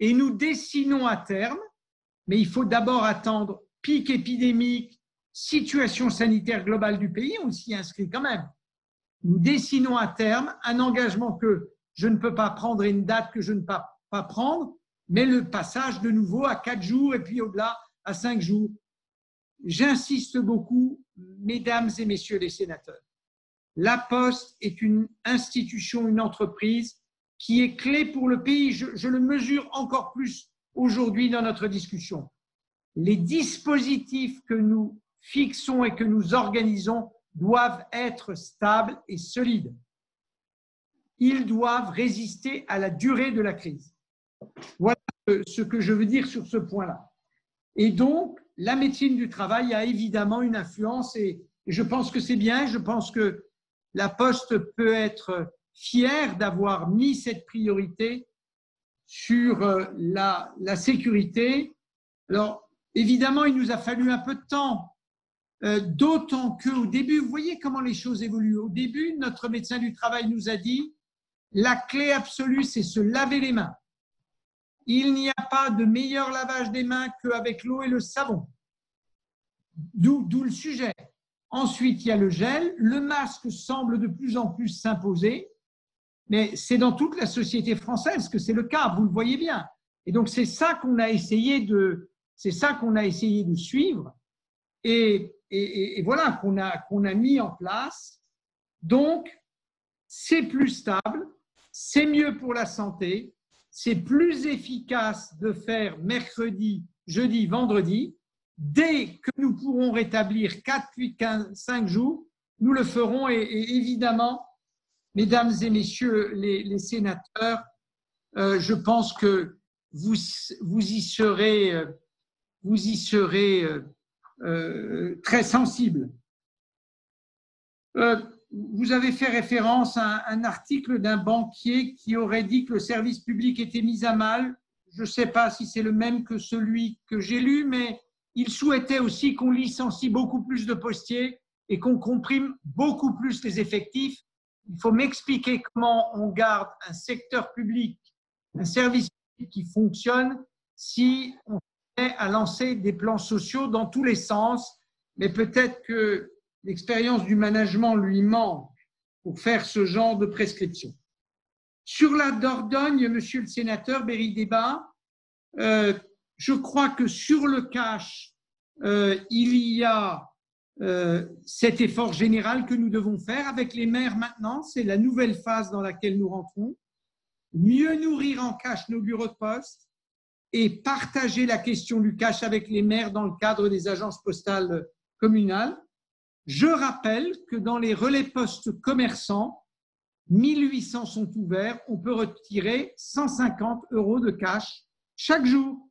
Et nous dessinons à terme, mais il faut d'abord attendre pic épidémique, situation sanitaire globale du pays, on s'y inscrit quand même. Nous dessinons à terme un engagement que je ne peux pas prendre et une date que je ne peux pas prendre, mais le passage de nouveau à 4 jours et puis au-delà à 5 jours. J'insiste beaucoup, mesdames et messieurs les sénateurs. La Poste est une institution, une entreprise qui est clé pour le pays. Je le mesure encore plus aujourd'hui dans notre discussion. Les dispositifs que nous fixons et que nous organisons doivent être stables et solides. Ils doivent résister à la durée de la crise. Voilà ce que je veux dire sur ce point-là. Et donc, la médecine du travail a évidemment une influence et je pense que c'est bien. Je pense que La Poste peut être fière d'avoir mis cette priorité sur la sécurité. Alors, évidemment, il nous a fallu un peu de temps, d'autant qu'au début, vous voyez comment les choses évoluent. Au début, notre médecin du travail nous a dit « la clé absolue, c'est se laver les mains. Il n'y a pas de meilleur lavage des mains qu'avec l'eau et le savon. » D'où le sujet. Ensuite, il y a le gel. Le masque semble de plus en plus s'imposer, mais c'est dans toute la société française que c'est le cas, vous le voyez bien. Et donc, c'est ça qu'on a essayé de suivre et voilà, qu'on a mis en place. Donc, c'est plus stable, c'est mieux pour la santé, c'est plus efficace de faire mercredi, jeudi, vendredi. Dès que nous pourrons rétablir 4, 8, 15, 5 jours, nous le ferons. Et évidemment, mesdames et messieurs les sénateurs, je pense que vous y serez très sensibles. Vous avez fait référence à un article d'un banquier qui aurait dit que le service public était mis à mal. Je ne sais pas si c'est le même que celui que j'ai lu, mais il souhaitait aussi qu'on licencie beaucoup plus de postiers et qu'on comprime beaucoup plus les effectifs. Il faut m'expliquer comment on garde un secteur public, un service public qui fonctionne si on est à lancer des plans sociaux dans tous les sens. Mais peut-être que l'expérience du management lui manque pour faire ce genre de prescription. Sur la Dordogne, monsieur le sénateur Berry-Débat, je crois que sur le cash, il y a cet effort général que nous devons faire avec les maires maintenant. C'est la nouvelle phase dans laquelle nous rentrons. Mieux nourrir en cash nos bureaux de poste et partager la question du cash avec les maires dans le cadre des agences postales communales. Je rappelle que dans les relais postes commerçants, 1800 sont ouverts, on peut retirer 150 € de cash chaque jour,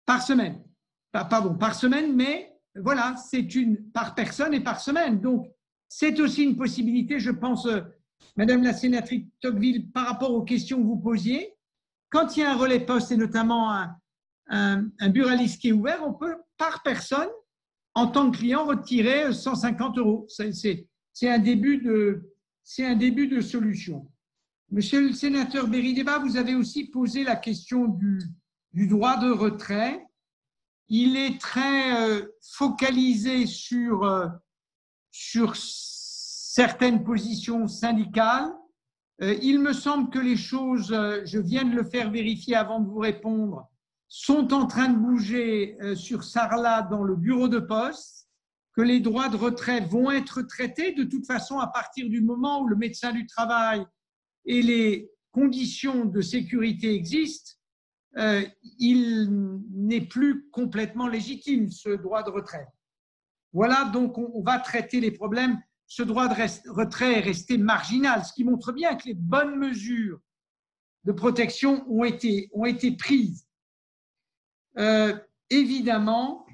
par semaine. Par semaine, mais voilà, c'est par personne et par semaine. Donc, c'est aussi une possibilité, je pense, Madame la sénatrice Tocqueville, par rapport aux questions que vous posiez. Quand il y a un relais poste et notamment un buraliste qui est ouvert, on peut, par personne, en tant que client, retirer 150 €. C'est un début de solution. Monsieur le sénateur Berry-Débat, vous avez aussi posé la question du droit de retrait. Il est très focalisé sur certaines positions syndicales. Il me semble que les choses, je viens de le faire vérifier avant de vous répondre, sont en train de bouger sur Sarlat dans le bureau de poste, que les droits de retrait vont être traités de toute façon à partir du moment où le médecin du travail et les conditions de sécurité existent. Il n'est plus complètement légitime, ce droit de retrait. Voilà, donc on va traiter les problèmes. Ce droit de retrait est resté marginal, ce qui montre bien que les bonnes mesures de protection ont été prises. Évidemment,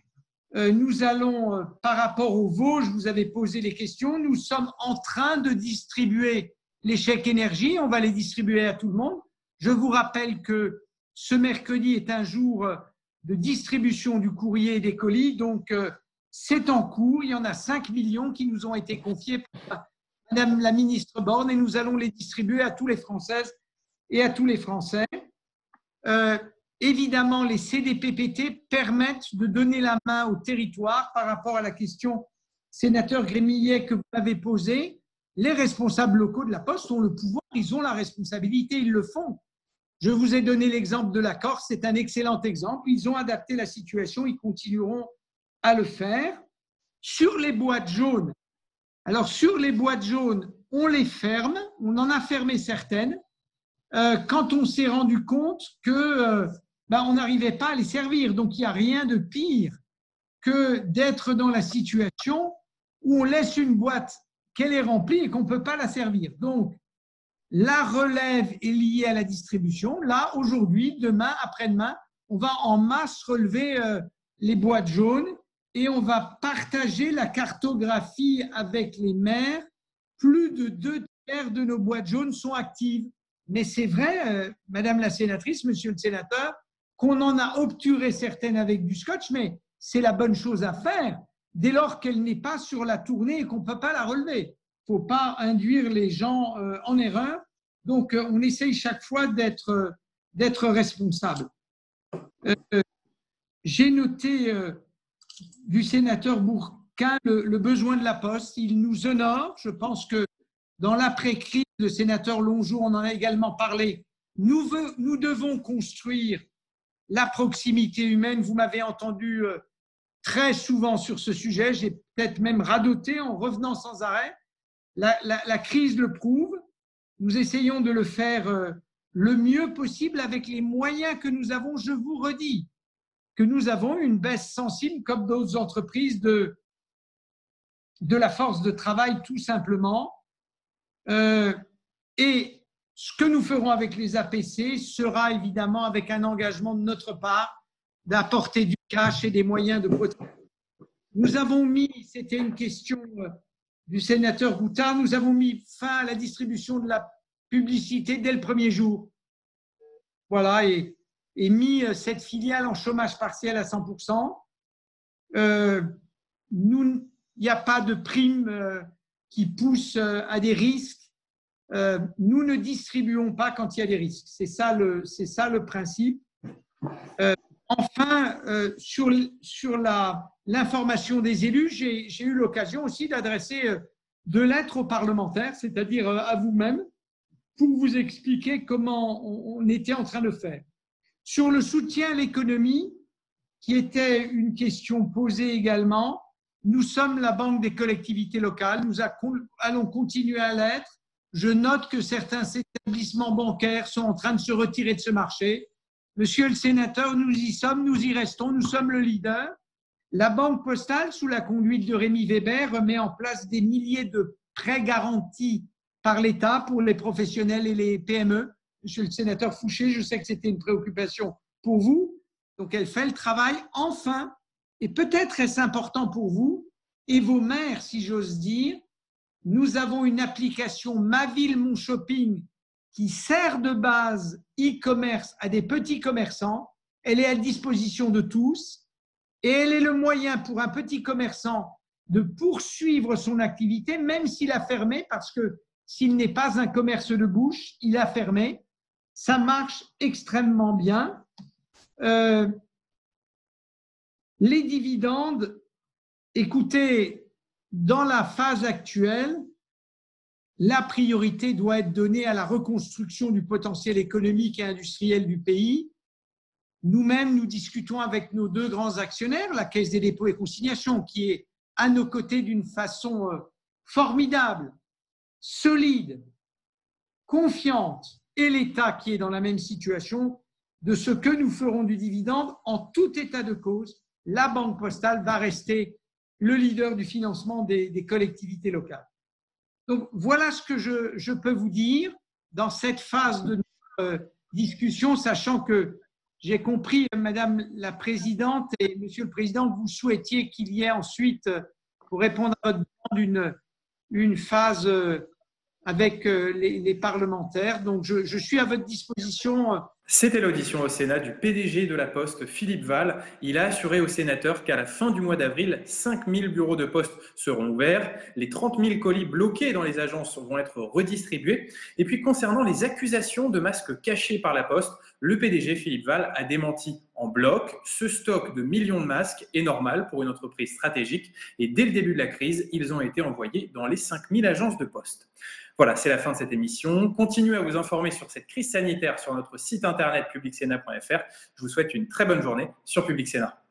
nous allons, par rapport aux Vosges, vous avez posé les questions, nous sommes en train de distribuer les chèques énergie, on va les distribuer à tout le monde. Je vous rappelle que ce mercredi est un jour de distribution du courrier et des colis, donc c'est en cours. Il y en a 5 millions qui nous ont été confiés par Madame la ministre Borne et nous allons les distribuer à tous les Françaises et à tous les Français. Évidemment, les CDPPT permettent de donner la main au territoire par rapport à la question, sénateur Grémillet, que vous avez posée. Les responsables locaux de la Poste ont le pouvoir, ils ont la responsabilité, ils le font. Je vous ai donné l'exemple de la Corse, c'est un excellent exemple. Ils ont adapté la situation, ils continueront à le faire. Sur les boîtes jaunes, alors sur les boîtes jaunes, on les ferme, on en a fermé certaines, quand on s'est rendu compte que on n'arrivait pas à les servir. Donc, il n'y a rien de pire que d'être dans la situation où on laisse une boîte qu'elle est remplie et qu'on ne peut pas la servir. Donc, la relève est liée à la distribution. Là, aujourd'hui, demain, après-demain, on va en masse relever les boîtes jaunes et on va partager la cartographie avec les maires. Plus de 2/3 de nos boîtes jaunes sont actives. Mais c'est vrai, Madame la sénatrice, Monsieur le sénateur, qu'on en a obturé certaines avec du scotch, mais c'est la bonne chose à faire dès lors qu'elle n'est pas sur la tournée et qu'on ne peut pas la relever. Il ne faut pas induire les gens en erreur. Donc, on essaye chaque fois d'être responsable. J'ai noté du sénateur Bourquin le besoin de la Poste. Il nous honore. Je pense que dans l'après-crise, le sénateur Longeau, on en a également parlé, nous devons construire la proximité humaine. Vous m'avez entendu très souvent sur ce sujet. J'ai peut-être même radoté en revenant sans arrêt. La crise le prouve. Nous essayons de le faire le mieux possible avec les moyens que nous avons. Je vous redis que nous avons une baisse sensible, comme d'autres entreprises, de la force de travail, tout simplement. Et ce que nous ferons avec les APC sera évidemment avec un engagement de notre part d'apporter du cash et des moyens de protection. Nous avons mis, c'était une question du sénateur Goutard, nous avons mis fin à la distribution de la publicité dès le premier jour. Voilà, et mis cette filiale en chômage partiel à 100%. Il n'y a pas de prime qui pousse à des risques. Nous ne distribuons pas quand il y a des risques. C'est ça le principe. Enfin, sur l'information des élus, j'ai eu l'occasion aussi d'adresser 2 lettres aux parlementaires, c'est-à-dire à vous-même, pour vous expliquer comment on était en train de faire. Sur le soutien à l'économie, qui était une question posée également, nous sommes la banque des collectivités locales, nous allons continuer à l'être. Je note que certains établissements bancaires sont en train de se retirer de ce marché. Monsieur le sénateur, nous y sommes, nous y restons, nous sommes le leader. La Banque postale, sous la conduite de Rémi Weber, met en place des milliers de prêts garantis par l'État pour les professionnels et les PME. Monsieur le sénateur Fouché, je sais que c'était une préoccupation pour vous. Donc, elle fait le travail. Enfin, et peut-être est-ce important pour vous et vos maires, si j'ose dire, nous avons une application Ma Ville, Mon Shopping qui sert de base e-commerce à des petits commerçants. Elle est à disposition de tous et elle est le moyen pour un petit commerçant de poursuivre son activité, même s'il a fermé, parce que s'il n'est pas un commerce de bouche, il a fermé. Ça marche extrêmement bien. Les dividendes, écoutez, dans la phase actuelle, la priorité doit être donnée à la reconstruction du potentiel économique et industriel du pays. Nous-mêmes, nous discutons avec nos 2 grands actionnaires, la Caisse des dépôts et consignations, qui est à nos côtés d'une façon formidable, solide, confiante, et l'État qui est dans la même situation, de ce que nous ferons du dividende. En tout état de cause, la Banque postale va rester le leader du financement des collectivités locales. Donc, voilà ce que je peux vous dire dans cette phase de notre discussion, sachant que j'ai compris, Madame la Présidente et Monsieur le Président, que vous souhaitiez qu'il y ait ensuite, pour répondre à votre demande, une phase avec les parlementaires. Donc, je suis à votre disposition. C'était l'audition au Sénat du PDG de la Poste, Philippe Val. Il a assuré aux sénateurs qu'à la fin du mois d'avril, 5000 bureaux de poste seront ouverts. Les 30 000 colis bloqués dans les agences vont être redistribués. Et puis, concernant les accusations de masques cachés par la Poste, le PDG Philippe Val a démenti en bloc. Ce stock de millions de masques est normal pour une entreprise stratégique. Et dès le début de la crise, ils ont été envoyés dans les 5000 agences de poste. Voilà, c'est la fin de cette émission. Continuez à vous informer sur cette crise sanitaire sur notre site internet publicsénat.fr. Je vous souhaite une très bonne journée sur Public Sénat.